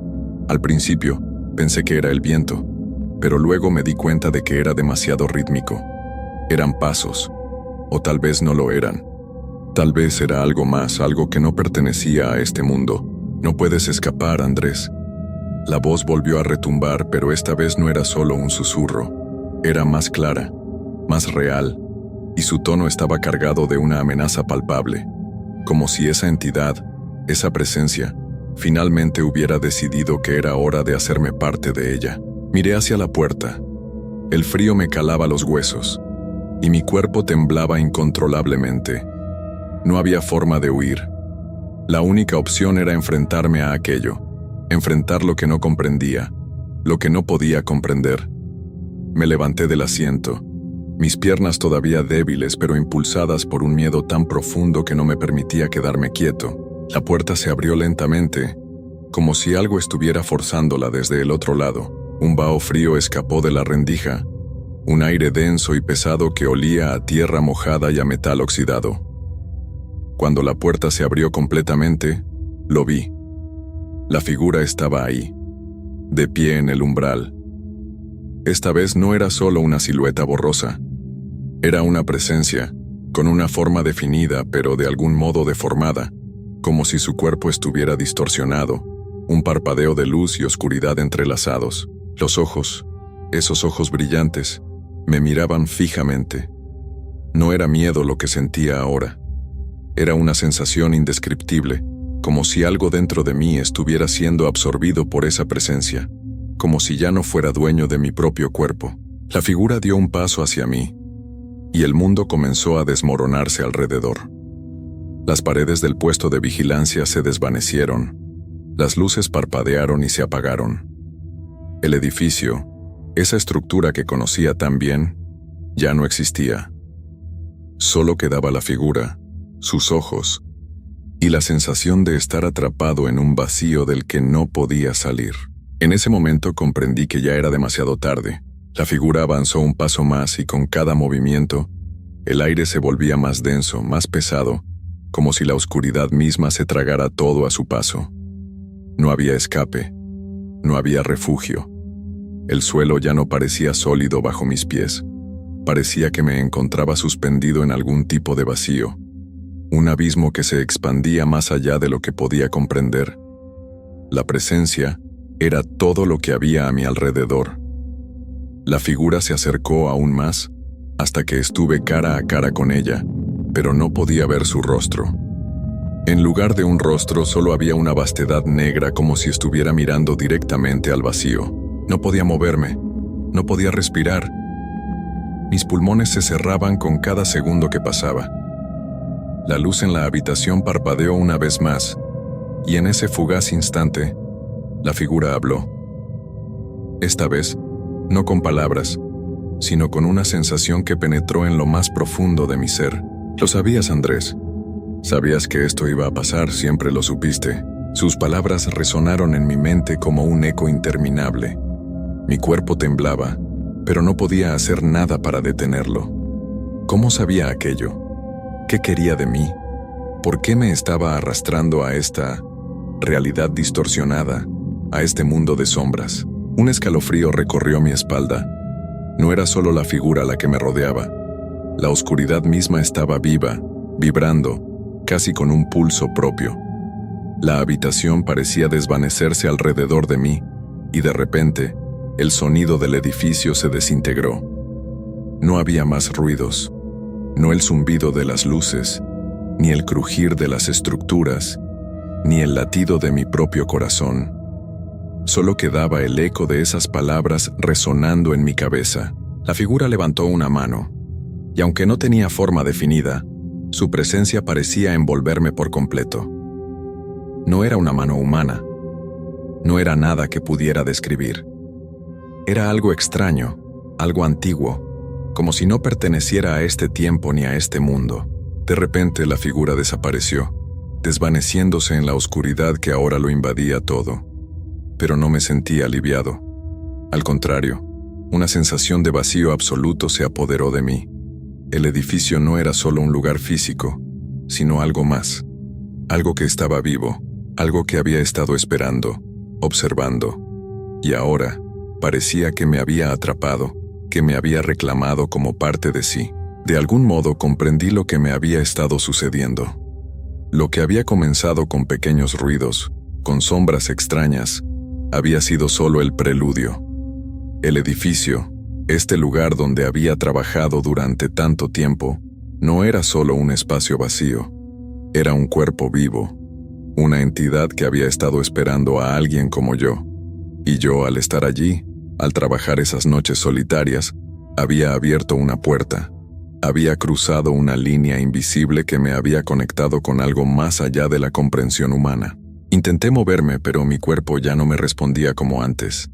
Al principio, pensé que era el viento, pero luego me di cuenta de que era demasiado rítmico. Eran pasos, o tal vez no lo eran. Tal vez era algo más, algo que no pertenecía a este mundo. No puedes escapar, Andrés. La voz volvió a retumbar, pero esta vez no era solo un susurro. Era más clara, más real, y su tono estaba cargado de una amenaza palpable, como si esa entidad, esa presencia, finalmente hubiera decidido que era hora de hacerme parte de ella. Miré hacia la puerta. El frío me calaba los huesos, y mi cuerpo temblaba incontrolablemente. No había forma de huir. La única opción era enfrentarme a aquello, enfrentar lo que no comprendía, lo que no podía comprender. Me levanté del asiento, mis piernas todavía débiles pero impulsadas por un miedo tan profundo que no me permitía quedarme quieto. La puerta se abrió lentamente, como si algo estuviera forzándola desde el otro lado. Un vaho frío escapó de la rendija, un aire denso y pesado que olía a tierra mojada y a metal oxidado. Cuando la puerta se abrió completamente, lo vi. La figura estaba ahí, de pie en el umbral. Esta vez no era solo una silueta borrosa. Era una presencia, con una forma definida pero de algún modo deformada, como si su cuerpo estuviera distorsionado, un parpadeo de luz y oscuridad entrelazados. Los ojos, esos ojos brillantes, me miraban fijamente. No era miedo lo que sentía ahora. Era una sensación indescriptible, como si algo dentro de mí estuviera siendo absorbido por esa presencia, como si ya no fuera dueño de mi propio cuerpo. La figura dio un paso hacia mí, y el mundo comenzó a desmoronarse alrededor. Las paredes del puesto de vigilancia se desvanecieron, las luces parpadearon y se apagaron. El edificio, esa estructura que conocía tan bien, ya no existía. Solo quedaba la figura, sus ojos, y la sensación de estar atrapado en un vacío del que no podía salir. En ese momento comprendí que ya era demasiado tarde. La figura avanzó un paso más y con cada movimiento, el aire se volvía más denso, más pesado, como si la oscuridad misma se tragara todo a su paso. No había escape, no había refugio. El suelo ya no parecía sólido bajo mis pies. Parecía que me encontraba suspendido en algún tipo de vacío, un abismo que se expandía más allá de lo que podía comprender. La presencia era todo lo que había a mi alrededor. La figura se acercó aún más, hasta que estuve cara a cara con ella, pero no podía ver su rostro. En lugar de un rostro solo había una vastedad negra, como si estuviera mirando directamente al vacío. No podía moverme, no podía respirar. Mis pulmones se cerraban con cada segundo que pasaba. La luz en la habitación parpadeó una vez más, y en ese fugaz instante, la figura habló. Esta vez, no con palabras, sino con una sensación que penetró en lo más profundo de mi ser. Lo sabías, Andrés. Sabías que esto iba a pasar, siempre lo supiste. Sus palabras resonaron en mi mente como un eco interminable. Mi cuerpo temblaba, pero no podía hacer nada para detenerlo. ¿Cómo sabía aquello? ¿Qué quería de mí? ¿Por qué me estaba arrastrando a esta realidad distorsionada, a este mundo de sombras? Un escalofrío recorrió mi espalda. No era solo la figura la que me rodeaba. La oscuridad misma estaba viva, vibrando, casi con un pulso propio. La habitación parecía desvanecerse alrededor de mí, y de repente, el sonido del edificio se desintegró. No había más ruidos, no el zumbido de las luces, ni el crujir de las estructuras, ni el latido de mi propio corazón. Solo quedaba el eco de esas palabras resonando en mi cabeza. La figura levantó una mano, y aunque no tenía forma definida, su presencia parecía envolverme por completo. No era una mano humana. No era nada que pudiera describir. Era algo extraño, algo antiguo, como si no perteneciera a este tiempo ni a este mundo. De repente la figura desapareció, desvaneciéndose en la oscuridad que ahora lo invadía todo. Pero no me sentí aliviado. Al contrario, una sensación de vacío absoluto se apoderó de mí. El edificio no era solo un lugar físico, sino algo más. Algo que estaba vivo, algo que había estado esperando, observando. Y ahora, parecía que me había atrapado, que me había reclamado como parte de sí. De algún modo comprendí lo que me había estado sucediendo. Lo que había comenzado con pequeños ruidos, con sombras extrañas, había sido solo el preludio. El edificio, este lugar donde había trabajado durante tanto tiempo, no era solo un espacio vacío. Era un cuerpo vivo, una entidad que había estado esperando a alguien como yo. Y yo, al estar allí, al trabajar esas noches solitarias, había abierto una puerta. Había cruzado una línea invisible que me había conectado con algo más allá de la comprensión humana. Intenté moverme, pero mi cuerpo ya no me respondía como antes.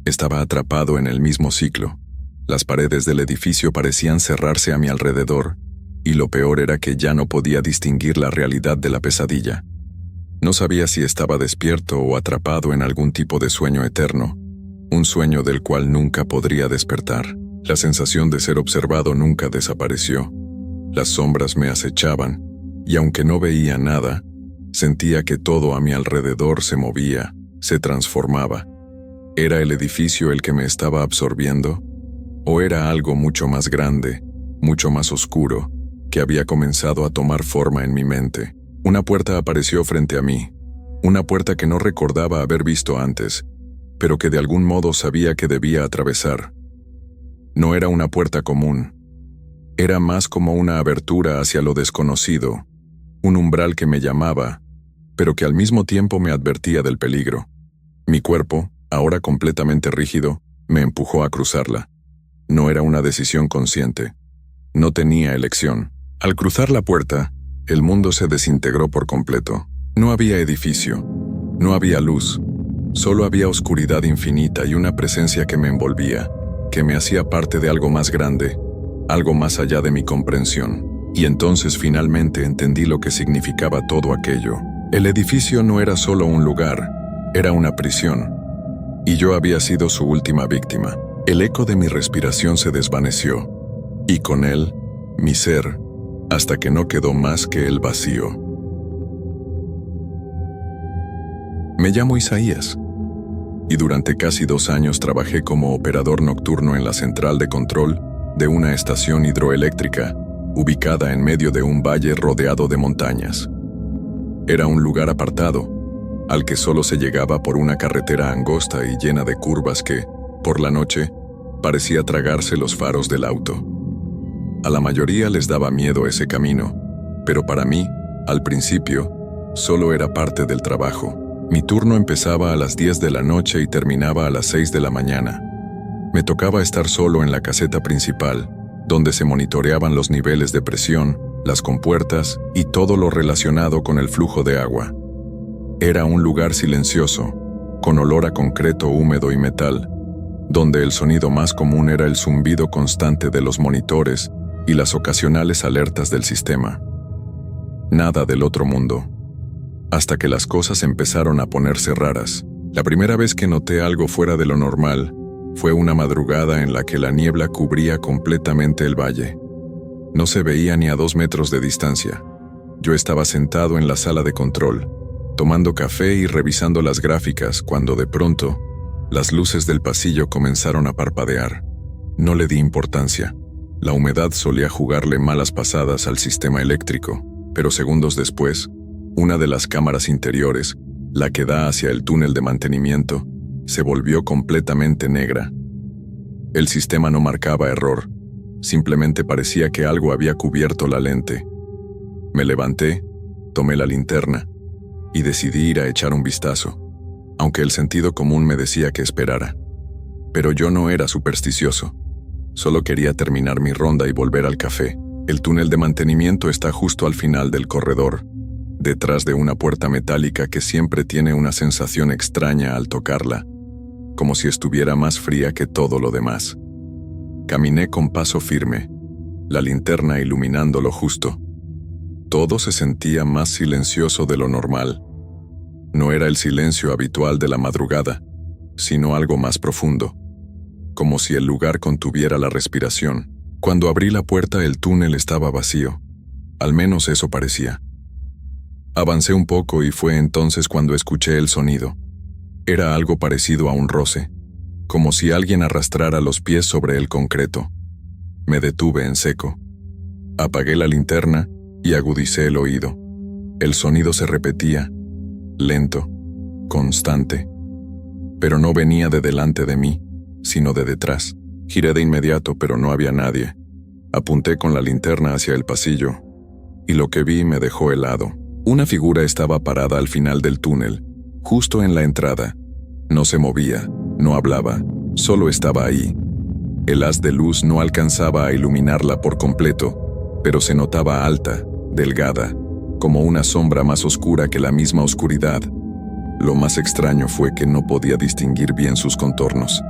Estaba atrapado en el mismo ciclo. Las paredes del edificio parecían cerrarse a mi alrededor, y lo peor era que ya no podía distinguir la realidad de la pesadilla. No sabía si estaba despierto o atrapado en algún tipo de sueño eterno, un sueño del cual nunca podría despertar. La sensación de ser observado nunca desapareció. Las sombras me acechaban, y aunque no veía nada, sentía que todo a mi alrededor se movía, se transformaba. ¿Era el edificio el que me estaba absorbiendo? ¿O era algo mucho más grande, mucho más oscuro, que había comenzado a tomar forma en mi mente? Una puerta apareció frente a mí, una puerta que no recordaba haber visto antes, pero que de algún modo sabía que debía atravesar. No era una puerta común. Era más como una abertura hacia lo desconocido, un umbral que me llamaba, pero que al mismo tiempo me advertía del peligro. Mi cuerpo, ahora completamente rígido, me empujó a cruzarla. No era una decisión consciente. No tenía elección. Al cruzar la puerta, el mundo se desintegró por completo. No había edificio, no había luz, solo había oscuridad infinita y una presencia que me envolvía, que me hacía parte de algo más grande, algo más allá de mi comprensión. Y entonces finalmente entendí lo que significaba todo aquello. El edificio no era solo un lugar, era una prisión, y yo había sido su última víctima. El eco de mi respiración se desvaneció, y con él, mi ser, hasta que no quedó más que el vacío. Me llamo Isaías, y durante casi 2 años trabajé como operador nocturno en la central de control de una estación hidroeléctrica ubicada en medio de un valle rodeado de montañas. Era un lugar apartado, al que solo se llegaba por una carretera angosta y llena de curvas que, por la noche, parecía tragarse los faros del auto. A la mayoría les daba miedo ese camino, pero para mí, al principio, solo era parte del trabajo. Mi turno empezaba a las 10 de la noche y terminaba a las 6 de la mañana. Me tocaba estar solo en la caseta principal, donde se monitoreaban los niveles de presión, las compuertas y todo lo relacionado con el flujo de agua. Era un lugar silencioso, con olor a concreto húmedo y metal, donde el sonido más común era el zumbido constante de los monitores y las ocasionales alertas del sistema. Nada del otro mundo. Hasta que las cosas empezaron a ponerse raras. La primera vez que noté algo fuera de lo normal fue una madrugada en la que la niebla cubría completamente el valle. No se veía ni a 2 metros de distancia. Yo estaba sentado en la sala de control, tomando café y revisando las gráficas cuando de pronto, las luces del pasillo comenzaron a parpadear. No le di importancia. La humedad solía jugarle malas pasadas al sistema eléctrico, pero segundos después, una de las cámaras interiores, la que da hacia el túnel de mantenimiento, se volvió completamente negra. El sistema no marcaba error, simplemente parecía que algo había cubierto la lente. Me levanté, tomé la linterna y decidí ir a echar un vistazo, aunque el sentido común me decía que esperara. Pero yo no era supersticioso. Solo quería terminar mi ronda y volver al café. El túnel de mantenimiento está justo al final del corredor, detrás de una puerta metálica que siempre tiene una sensación extraña al tocarla, como si estuviera más fría que todo lo demás. Caminé con paso firme, la linterna iluminando lo justo. Todo se sentía más silencioso de lo normal. No era el silencio habitual de la madrugada, sino algo más profundo, como si el lugar contuviera la respiración. Cuando abrí la puerta, el túnel estaba vacío. Al menos eso parecía. Avancé un poco y fue entonces cuando escuché el sonido. Era algo parecido a un roce, como si alguien arrastrara los pies sobre el concreto. Me detuve en seco. Apagué la linterna y agudicé el oído. El sonido se repetía, lento, constante. Pero no venía de delante de mí, sino de detrás. Giré de inmediato, pero no había nadie. Apunté con la linterna hacia el pasillo, y lo que vi me dejó helado. Una figura estaba parada al final del túnel, justo en la entrada. No se movía, no hablaba, solo estaba ahí. El haz de luz no alcanzaba a iluminarla por completo, pero se notaba alta, delgada, como una sombra más oscura que la misma oscuridad. Lo más extraño fue que no podía distinguir bien sus contornos.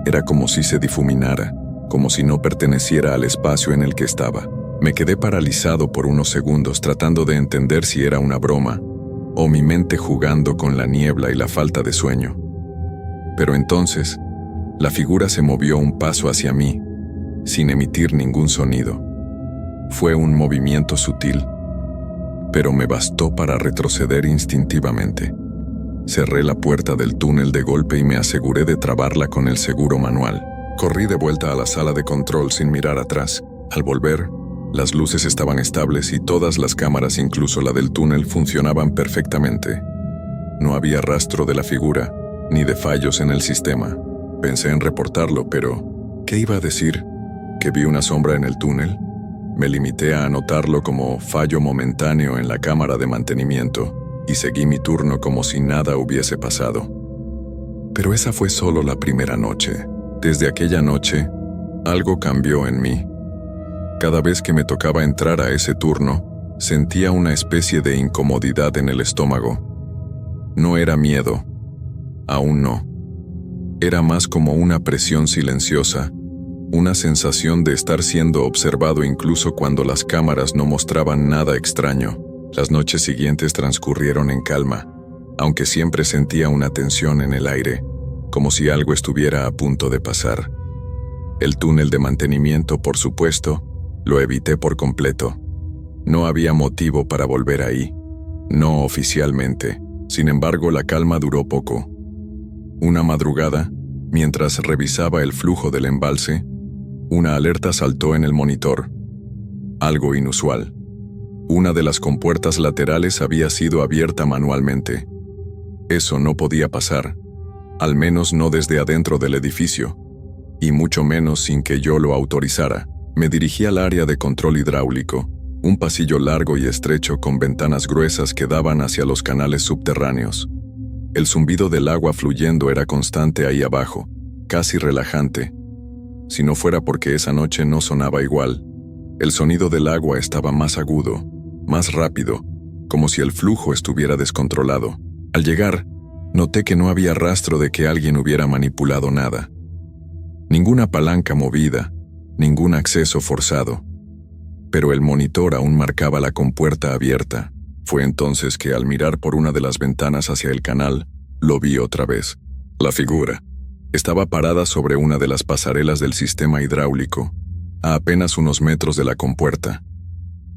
Era como si se difuminara, como si no perteneciera al espacio en el que estaba. Me quedé paralizado por unos segundos tratando de entender si era una broma, o mi mente jugando con la niebla y la falta de sueño. Pero entonces, la figura se movió un paso hacia mí, sin emitir ningún sonido. Fue un movimiento sutil, pero me bastó para retroceder instintivamente. Cerré la puerta del túnel de golpe y me aseguré de trabarla con el seguro manual. Corrí de vuelta a la sala de control sin mirar atrás. Al volver, las luces estaban estables y todas las cámaras, incluso la del túnel, funcionaban perfectamente. No había rastro de la figura, ni de fallos en el sistema. Pensé en reportarlo, pero ¿qué iba a decir? ¿Que vi una sombra en el túnel? Me limité a anotarlo como fallo momentáneo en la cámara de mantenimiento y seguí mi turno como si nada hubiese pasado. Pero esa fue solo la primera noche. Desde aquella noche, algo cambió en mí. Cada vez que me tocaba entrar a ese turno, sentía una especie de incomodidad en el estómago. No era miedo, aún no. Era más como una presión silenciosa, una sensación de estar siendo observado incluso cuando las cámaras no mostraban nada extraño. Las noches siguientes transcurrieron en calma, aunque siempre sentía una tensión en el aire, como si algo estuviera a punto de pasar. El túnel de mantenimiento, por supuesto, lo evité por completo. No había motivo para volver ahí, no oficialmente. Sin embargo, la calma duró poco. Una madrugada, mientras revisaba el flujo del embalse, una alerta saltó en el monitor. Algo inusual. Una de las compuertas laterales había sido abierta manualmente. Eso no podía pasar, al menos no desde adentro del edificio, y mucho menos sin que yo lo autorizara. Me dirigí al área de control hidráulico, un pasillo largo y estrecho con ventanas gruesas que daban hacia los canales subterráneos. El zumbido del agua fluyendo era constante ahí abajo, casi relajante. Si no fuera porque esa noche no sonaba igual, el sonido del agua estaba más agudo, más rápido, como si el flujo estuviera descontrolado. Al llegar, noté que no había rastro de que alguien hubiera manipulado nada. Ninguna palanca movida, ningún acceso forzado. Pero el monitor aún marcaba la compuerta abierta. Fue entonces que al mirar por una de las ventanas hacia el canal, lo vi otra vez. La figura estaba parada sobre una de las pasarelas del sistema hidráulico, a apenas unos metros de la compuerta.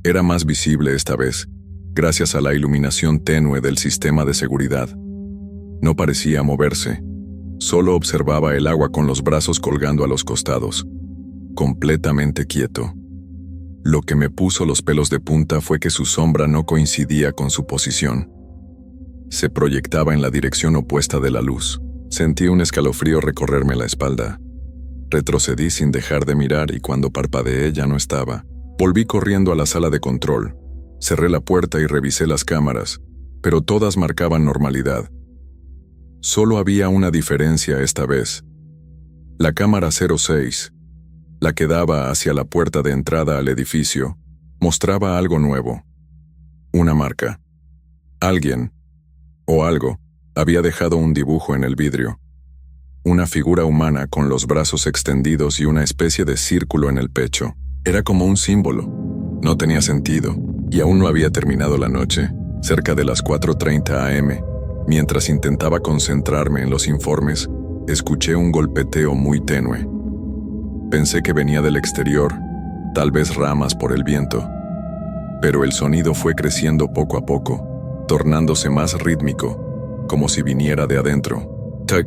Era más visible esta vez, gracias a la iluminación tenue del sistema de seguridad. No parecía moverse, solo observaba el agua con los brazos colgando a los costados. completamente quieto. Lo que me puso los pelos de punta fue que su sombra no coincidía con su posición. Se proyectaba en la dirección opuesta de la luz. Sentí un escalofrío recorrerme la espalda. Retrocedí sin dejar de mirar y cuando parpadeé ya no estaba. Volví corriendo a la sala de control. Cerré la puerta y revisé las cámaras, pero todas marcaban normalidad. Solo había una diferencia esta vez. La cámara 06, la que daba hacia la puerta de entrada al edificio, mostraba algo nuevo. Una marca. Alguien, o algo, había dejado un dibujo en el vidrio. Una figura humana con los brazos extendidos y una especie de círculo en el pecho. Era como un símbolo. No tenía sentido, y aún no había terminado la noche. Cerca de las 4:30 am, mientras intentaba concentrarme en los informes, escuché un golpeteo muy tenue. Pensé que venía del exterior, tal vez ramas por el viento. Pero el sonido fue creciendo poco a poco, tornándose más rítmico, como si viniera de adentro. Tac,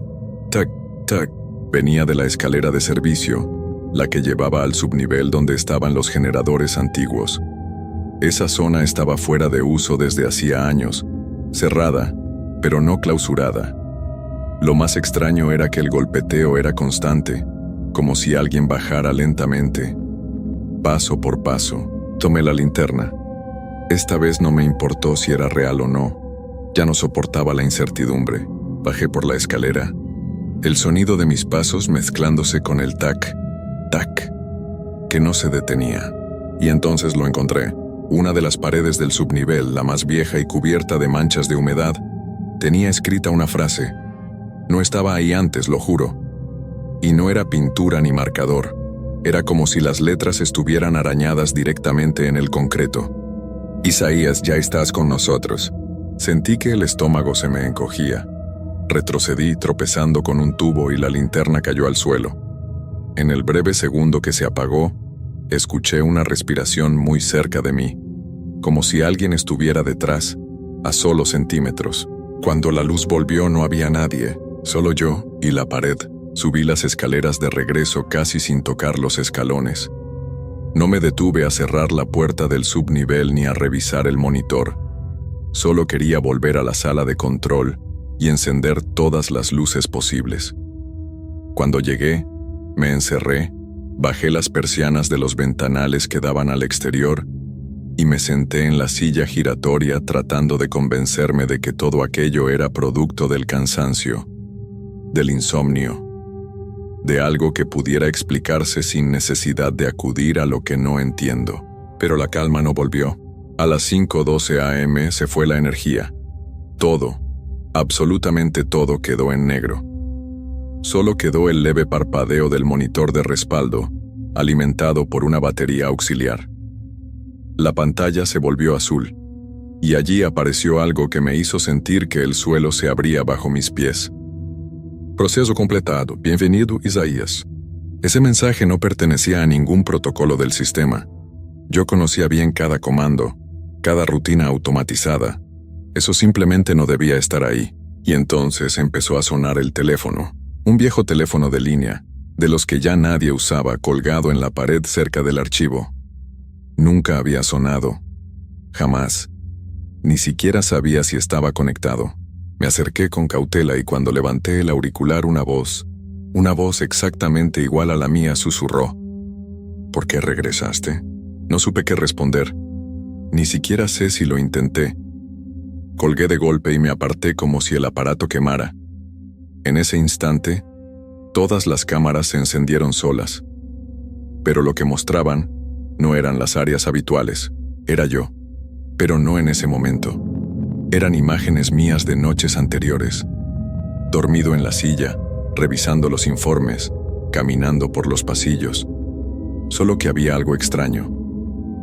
tac, tac. Venía de la escalera de servicio, la que llevaba al subnivel donde estaban los generadores antiguos. Esa zona estaba fuera de uso desde hacía años, cerrada, pero no clausurada. Lo más extraño era que el golpeteo era constante, como si alguien bajara lentamente. Paso por paso, tomé la linterna. Esta vez no me importó si era real o no. Ya no soportaba la incertidumbre. Bajé por la escalera. El sonido de mis pasos mezclándose con el tac, tac, que no se detenía. Y entonces lo encontré. Una de las paredes del subnivel, la más vieja y cubierta de manchas de humedad, tenía escrita una frase. No estaba ahí antes, lo juro. Y no era pintura ni marcador. Era como si las letras estuvieran arañadas directamente en el concreto. Isaías, ya estás con nosotros. Sentí que el estómago se me encogía. Retrocedí tropezando con un tubo y la linterna cayó al suelo. En el breve segundo que se apagó, escuché una respiración muy cerca de mí, como si alguien estuviera detrás, a solo centímetros. Cuando la luz volvió no había nadie, solo yo y la pared. Subí las escaleras de regreso casi sin tocar los escalones. No me detuve a cerrar la puerta del subnivel ni a revisar el monitor. Solo quería volver a la sala de control y encender todas las luces posibles. Cuando llegué, me encerré, bajé las persianas de los ventanales que daban al exterior y me senté en la silla giratoria tratando de convencerme de que todo aquello era producto del cansancio, del insomnio, de algo que pudiera explicarse sin necesidad de acudir a lo que no entiendo. Pero la calma no volvió. A las 5:12 am se fue la energía. Todo, absolutamente todo quedó en negro. Solo quedó el leve parpadeo del monitor de respaldo, alimentado por una batería auxiliar. La pantalla se volvió azul, y allí apareció algo que me hizo sentir que el suelo se abría bajo mis pies. Proceso completado. Bienvenido, Isaías. Ese mensaje no pertenecía a ningún protocolo del sistema. Yo conocía bien cada comando, cada rutina automatizada. Eso simplemente no debía estar ahí. Y entonces empezó a sonar el teléfono. Un viejo teléfono de línea, de los que ya nadie usaba, colgado en la pared cerca del archivo. Nunca había sonado. Jamás. Ni siquiera sabía si estaba conectado. Me acerqué con cautela y cuando levanté el auricular una voz exactamente igual a la mía susurró. ¿Por qué regresaste? No supe qué responder. Ni siquiera sé si lo intenté. Colgué de golpe y me aparté como si el aparato quemara. En ese instante, todas las cámaras se encendieron solas. Pero lo que mostraban no eran las áreas habituales, era yo. Pero no en ese momento. Eran imágenes mías de noches anteriores. Dormido en la silla, revisando los informes, caminando por los pasillos. Solo que había algo extraño.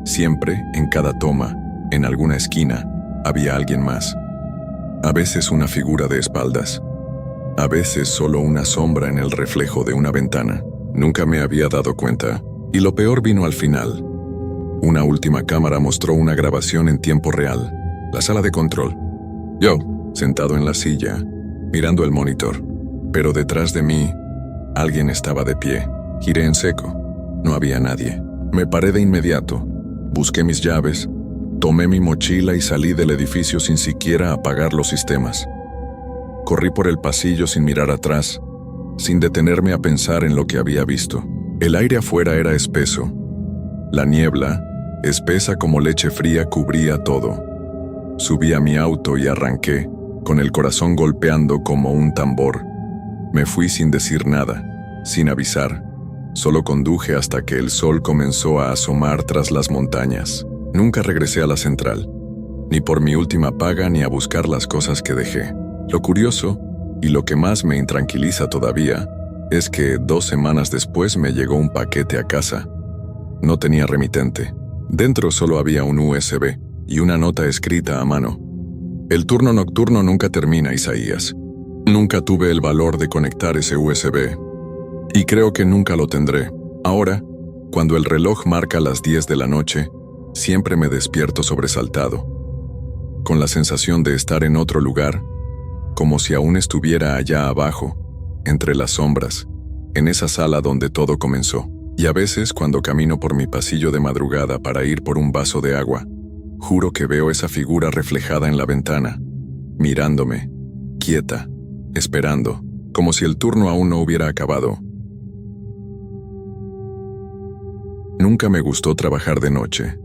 Siempre, en cada toma, en alguna esquina, había alguien más. A veces una figura de espaldas. A veces solo una sombra en el reflejo de una ventana. Nunca me había dado cuenta, y lo peor vino al final. Una última cámara mostró una grabación en tiempo real. La sala de control. Yo, sentado en la silla, mirando el monitor. Pero detrás de mí, alguien estaba de pie. Giré en seco. No había nadie. Me paré de inmediato, busqué mis llaves, tomé mi mochila y salí del edificio sin siquiera apagar los sistemas. Corrí por el pasillo sin mirar atrás, sin detenerme a pensar en lo que había visto. El aire afuera era espeso. La niebla, espesa como leche fría, cubría todo. Subí a mi auto y arranqué, con el corazón golpeando como un tambor. Me fui sin decir nada, sin avisar. Solo conduje hasta que el sol comenzó a asomar tras las montañas. Nunca regresé a la central, ni por mi última paga ni a buscar las cosas que dejé. Lo curioso, y lo que más me intranquiliza todavía, es que 2 semanas después me llegó un paquete a casa. No tenía remitente. Dentro solo había un USB y una nota escrita a mano. El turno nocturno nunca termina, Isaías. Nunca tuve el valor de conectar ese USB. Y creo que nunca lo tendré. Ahora, cuando el reloj marca las 10 de la noche, siempre me despierto sobresaltado, con la sensación de estar en otro lugar, como si aún estuviera allá abajo, entre las sombras, en esa sala donde todo comenzó. Y a veces, cuando camino por mi pasillo de madrugada para ir por un vaso de agua, juro que veo esa figura reflejada en la ventana, mirándome, quieta, esperando, como si el turno aún no hubiera acabado. Nunca me gustó trabajar de noche.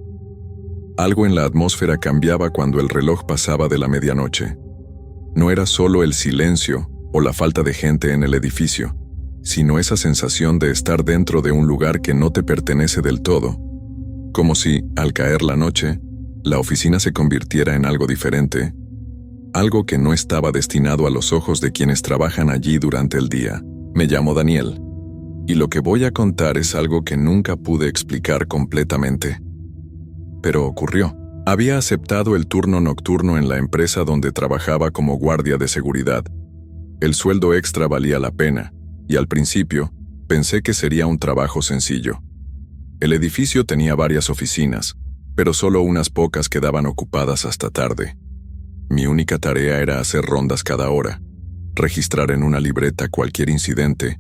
Algo en la atmósfera cambiaba cuando el reloj pasaba de la medianoche. No era solo el silencio o la falta de gente en el edificio, sino esa sensación de estar dentro de un lugar que no te pertenece del todo, como si, al caer la noche, la oficina se convirtiera en algo diferente, algo que no estaba destinado a los ojos de quienes trabajan allí durante el día. Me llamo Daniel, y lo que voy a contar es algo que nunca pude explicar completamente. Pero ocurrió. Había aceptado el turno nocturno en la empresa donde trabajaba como guardia de seguridad. El sueldo extra valía la pena, y al principio pensé que sería un trabajo sencillo. El edificio tenía varias oficinas, pero solo unas pocas quedaban ocupadas hasta tarde. Mi única tarea era hacer rondas cada hora, registrar en una libreta cualquier incidente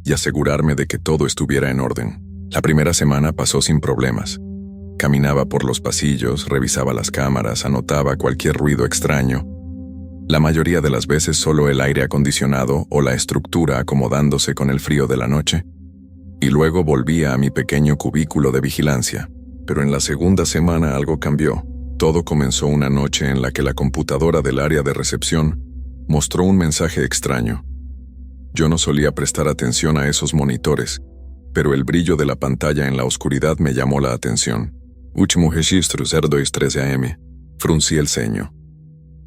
y asegurarme de que todo estuviera en orden. La primera semana pasó sin problemas. Caminaba por los pasillos, revisaba las cámaras, anotaba cualquier ruido extraño. La mayoría de las veces solo el aire acondicionado o la estructura acomodándose con el frío de la noche. Y luego volvía a mi pequeño cubículo de vigilancia. Pero en la segunda semana algo cambió. Todo comenzó una noche en la que la computadora del área de recepción mostró un mensaje extraño. Yo no solía prestar atención a esos monitores, pero el brillo de la pantalla en la oscuridad me llamó la atención. Último registro 023 AM. Fruncí el ceño.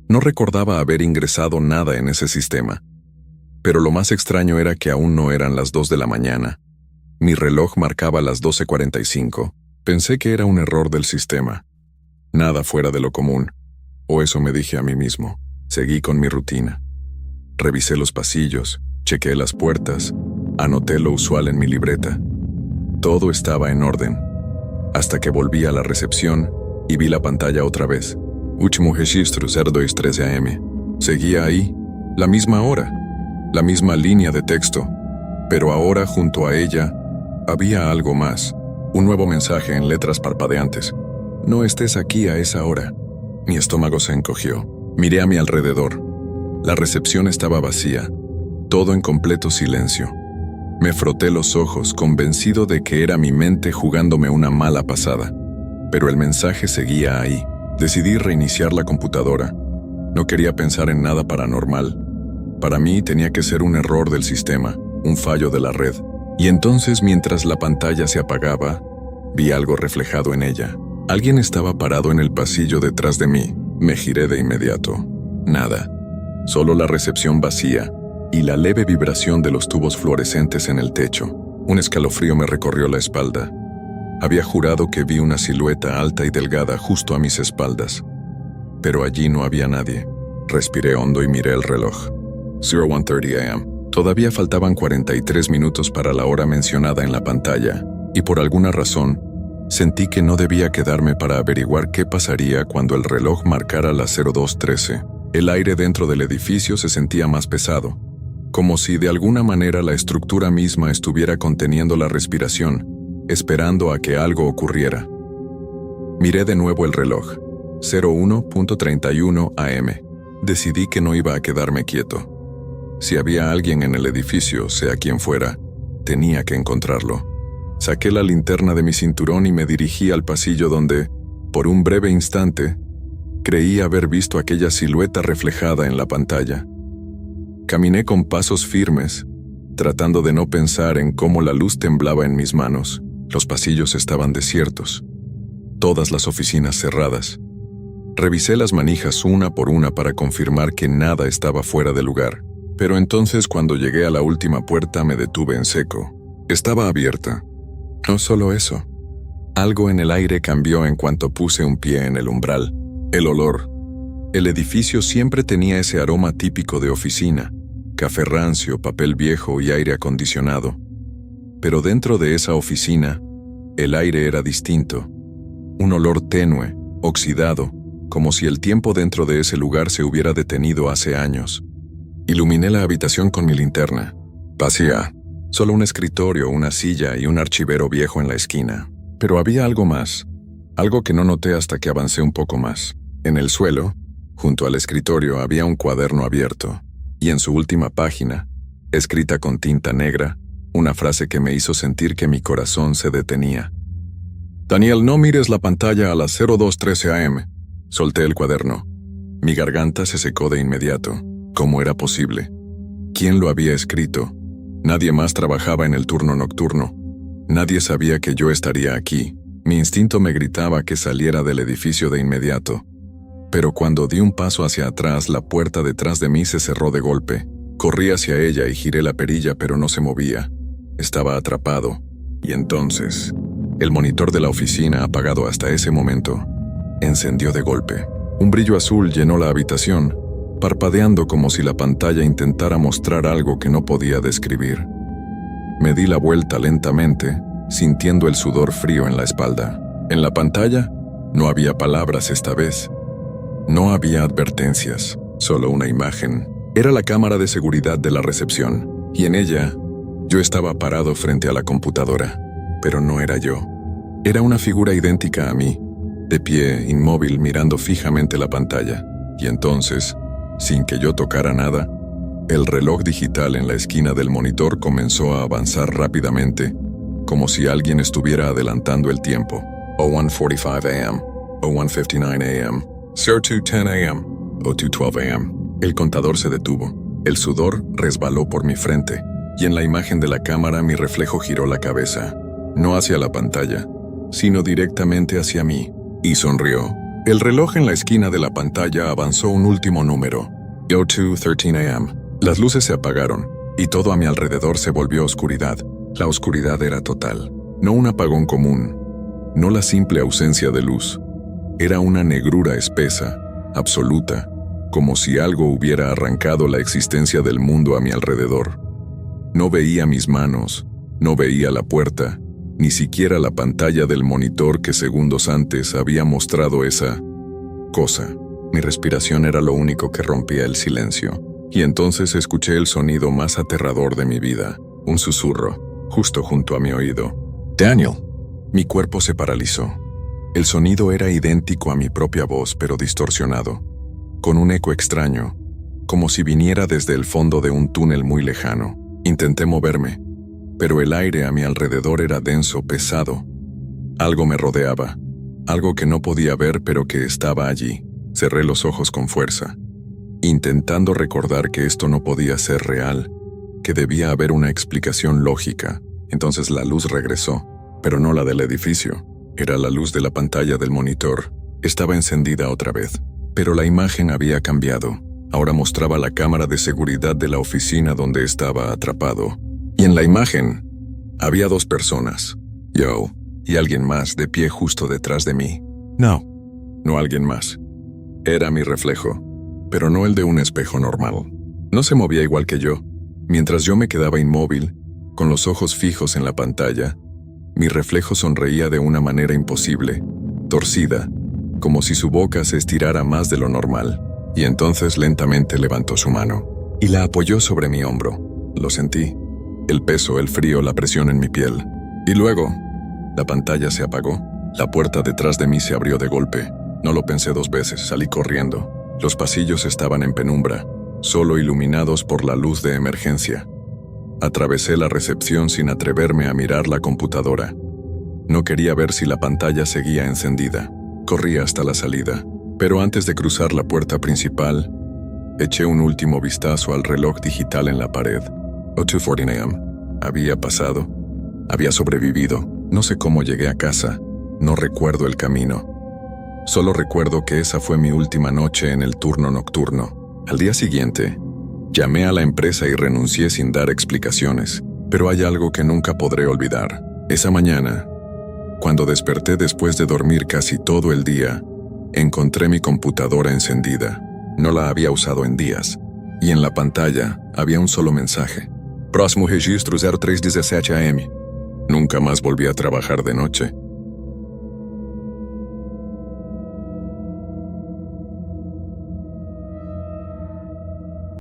No recordaba haber ingresado nada en ese sistema. Pero lo más extraño era que aún no eran las 2 de la mañana. Mi reloj marcaba las 12:45. Pensé que era un error del sistema. Nada fuera de lo común. O eso me dije a mí mismo. Seguí con mi rutina. Revisé los pasillos, chequeé las puertas, anoté lo usual en mi libreta. Todo estaba en orden. Hasta que volví a la recepción y vi la pantalla otra vez. Último registro 023 AM. Seguía ahí, la misma hora, la misma línea de texto, pero ahora junto a ella había algo más. Un nuevo mensaje en letras parpadeantes. No estés aquí a esa hora. Mi estómago se encogió. Miré a mi alrededor. La recepción estaba vacía, todo en completo silencio. Me froté los ojos, convencido de que era mi mente jugándome una mala pasada. Pero el mensaje seguía ahí. Decidí reiniciar la computadora. No quería pensar en nada paranormal. Para mí tenía que ser un error del sistema, un fallo de la red. Y entonces, mientras la pantalla se apagaba, vi algo reflejado en ella. Alguien estaba parado en el pasillo detrás de mí. Me giré de inmediato. Nada. Solo la recepción vacía y la leve vibración de los tubos fluorescentes en el techo. Un escalofrío me recorrió la espalda. Había jurado que vi una silueta alta y delgada justo a mis espaldas. Pero allí no había nadie. Respiré hondo y miré el reloj. 01:30 AM. Todavía faltaban 43 minutos para la hora mencionada en la pantalla, y por alguna razón, sentí que no debía quedarme para averiguar qué pasaría cuando el reloj marcara las 02:13. El aire dentro del edificio se sentía más pesado, como si de alguna manera la estructura misma estuviera conteniendo la respiración, esperando a que algo ocurriera. Miré de nuevo el reloj, 01:31 AM. Decidí que no iba a quedarme quieto. Si había alguien en el edificio, sea quien fuera, tenía que encontrarlo. Saqué la linterna de mi cinturón y me dirigí al pasillo donde, por un breve instante, creí haber visto aquella silueta reflejada en la pantalla. Caminé con pasos firmes, tratando de no pensar en cómo la luz temblaba en mis manos. Los pasillos estaban desiertos, todas las oficinas cerradas. Revisé las manijas una por una para confirmar que nada estaba fuera de lugar, pero entonces cuando llegué a la última puerta me detuve en seco. Estaba abierta. No solo eso. Algo en el aire cambió en cuanto puse un pie en el umbral. El olor. El edificio siempre tenía ese aroma típico de oficina, café rancio, papel viejo y aire acondicionado. Pero dentro de esa oficina, el aire era distinto. Un olor tenue, oxidado, como si el tiempo dentro de ese lugar se hubiera detenido hace años. Iluminé la habitación con mi linterna. Vacía. Solo un escritorio, una silla y un archivero viejo en la esquina. Pero había algo más. Algo que no noté hasta que avancé un poco más. En el suelo, junto al escritorio, había un cuaderno abierto. Y en su última página, escrita con tinta negra, una frase que me hizo sentir que mi corazón se detenía. Daniel, no mires la pantalla a las 02:13 AM. Solté el cuaderno. Mi garganta se secó de inmediato. ¿Cómo era posible? ¿Quién lo había escrito? Nadie más trabajaba en el turno nocturno. Nadie sabía que yo estaría aquí. Mi instinto me gritaba que saliera del edificio de inmediato. Pero cuando di un paso hacia atrás, la puerta detrás de mí se cerró de golpe. Corrí hacia ella y giré la perilla, pero no se movía. Estaba atrapado. Y entonces, el monitor de la oficina, apagado hasta ese momento, encendió de golpe. Un brillo azul llenó la habitación, parpadeando como si la pantalla intentara mostrar algo que no podía describir. Me di la vuelta lentamente, sintiendo el sudor frío en la espalda. En la pantalla, no había palabras esta vez. No había advertencias, solo una imagen. Era la cámara de seguridad de la recepción, y en ella, yo estaba parado frente a la computadora. Pero no era yo. Era una figura idéntica a mí, de pie, inmóvil, mirando fijamente la pantalla. Y entonces, sin que yo tocara nada, el reloj digital en la esquina del monitor comenzó a avanzar rápidamente, como si alguien estuviera adelantando el tiempo. 01:45 AM, 01:59 AM, 02:10 AM, 02:12 AM. El contador se detuvo. El sudor resbaló por mi frente, y en la imagen de la cámara mi reflejo giró la cabeza, no hacia la pantalla, sino directamente hacia mí, y sonrió. El reloj en la esquina de la pantalla avanzó un último número, 02:13 AM. Las luces se apagaron, y todo a mi alrededor se volvió oscuridad. La oscuridad era total, no un apagón común, no la simple ausencia de luz. Era una negrura espesa, absoluta, como si algo hubiera arrancado la existencia del mundo a mi alrededor. No veía mis manos, no veía la puerta, ni siquiera la pantalla del monitor que segundos antes había mostrado esa cosa. Mi respiración era lo único que rompía el silencio. Y entonces escuché el sonido más aterrador de mi vida, un susurro, justo junto a mi oído. «Daniel». Mi cuerpo se paralizó. El sonido era idéntico a mi propia voz, pero distorsionado, con un eco extraño, como si viniera desde el fondo de un túnel muy lejano. Intenté moverme, pero el aire a mi alrededor era denso, pesado. Algo me rodeaba, algo que no podía ver pero que estaba allí. Cerré los ojos con fuerza, intentando recordar que esto no podía ser real, que debía haber una explicación lógica. Entonces la luz regresó, pero no la del edificio. Era la luz de la pantalla del monitor. Estaba encendida otra vez, pero la imagen había cambiado. Ahora mostraba la cámara de seguridad de la oficina donde estaba atrapado. Y en la imagen había dos personas, yo y alguien más de pie justo detrás de mí. No alguien más. Era mi reflejo, pero no el de un espejo normal. No se movía igual que yo. Mientras yo me quedaba inmóvil, con los ojos fijos en la pantalla, mi reflejo sonreía de una manera imposible, torcida, como si su boca se estirara más de lo normal. Y entonces lentamente levantó su mano y la apoyó sobre mi hombro. Lo sentí. El peso, el frío, la presión en mi piel. Y luego, La pantalla se apagó. La puerta detrás de mí se abrió de golpe. No lo pensé 2 veces, salí corriendo. Los pasillos estaban en penumbra, solo iluminados por la luz de emergencia. Atravesé la recepción sin atreverme a mirar la computadora. No quería ver si la pantalla seguía encendida. Corrí hasta la salida, pero antes de cruzar la puerta principal, eché un último vistazo al reloj digital en la pared. 2:40 a.m. Había pasado. Había sobrevivido. No sé cómo llegué a casa. No recuerdo el camino. Solo recuerdo que esa fue mi última noche en el turno nocturno. Al día siguiente, llamé a la empresa y renuncié sin dar explicaciones. Pero hay algo que nunca podré olvidar. Esa mañana, cuando desperté después de dormir casi todo el día, encontré mi computadora encendida. No la había usado en días. Y en la pantalla había un solo mensaje. Próximo registro 03:17 a.m. Nunca más volví a trabajar de noche.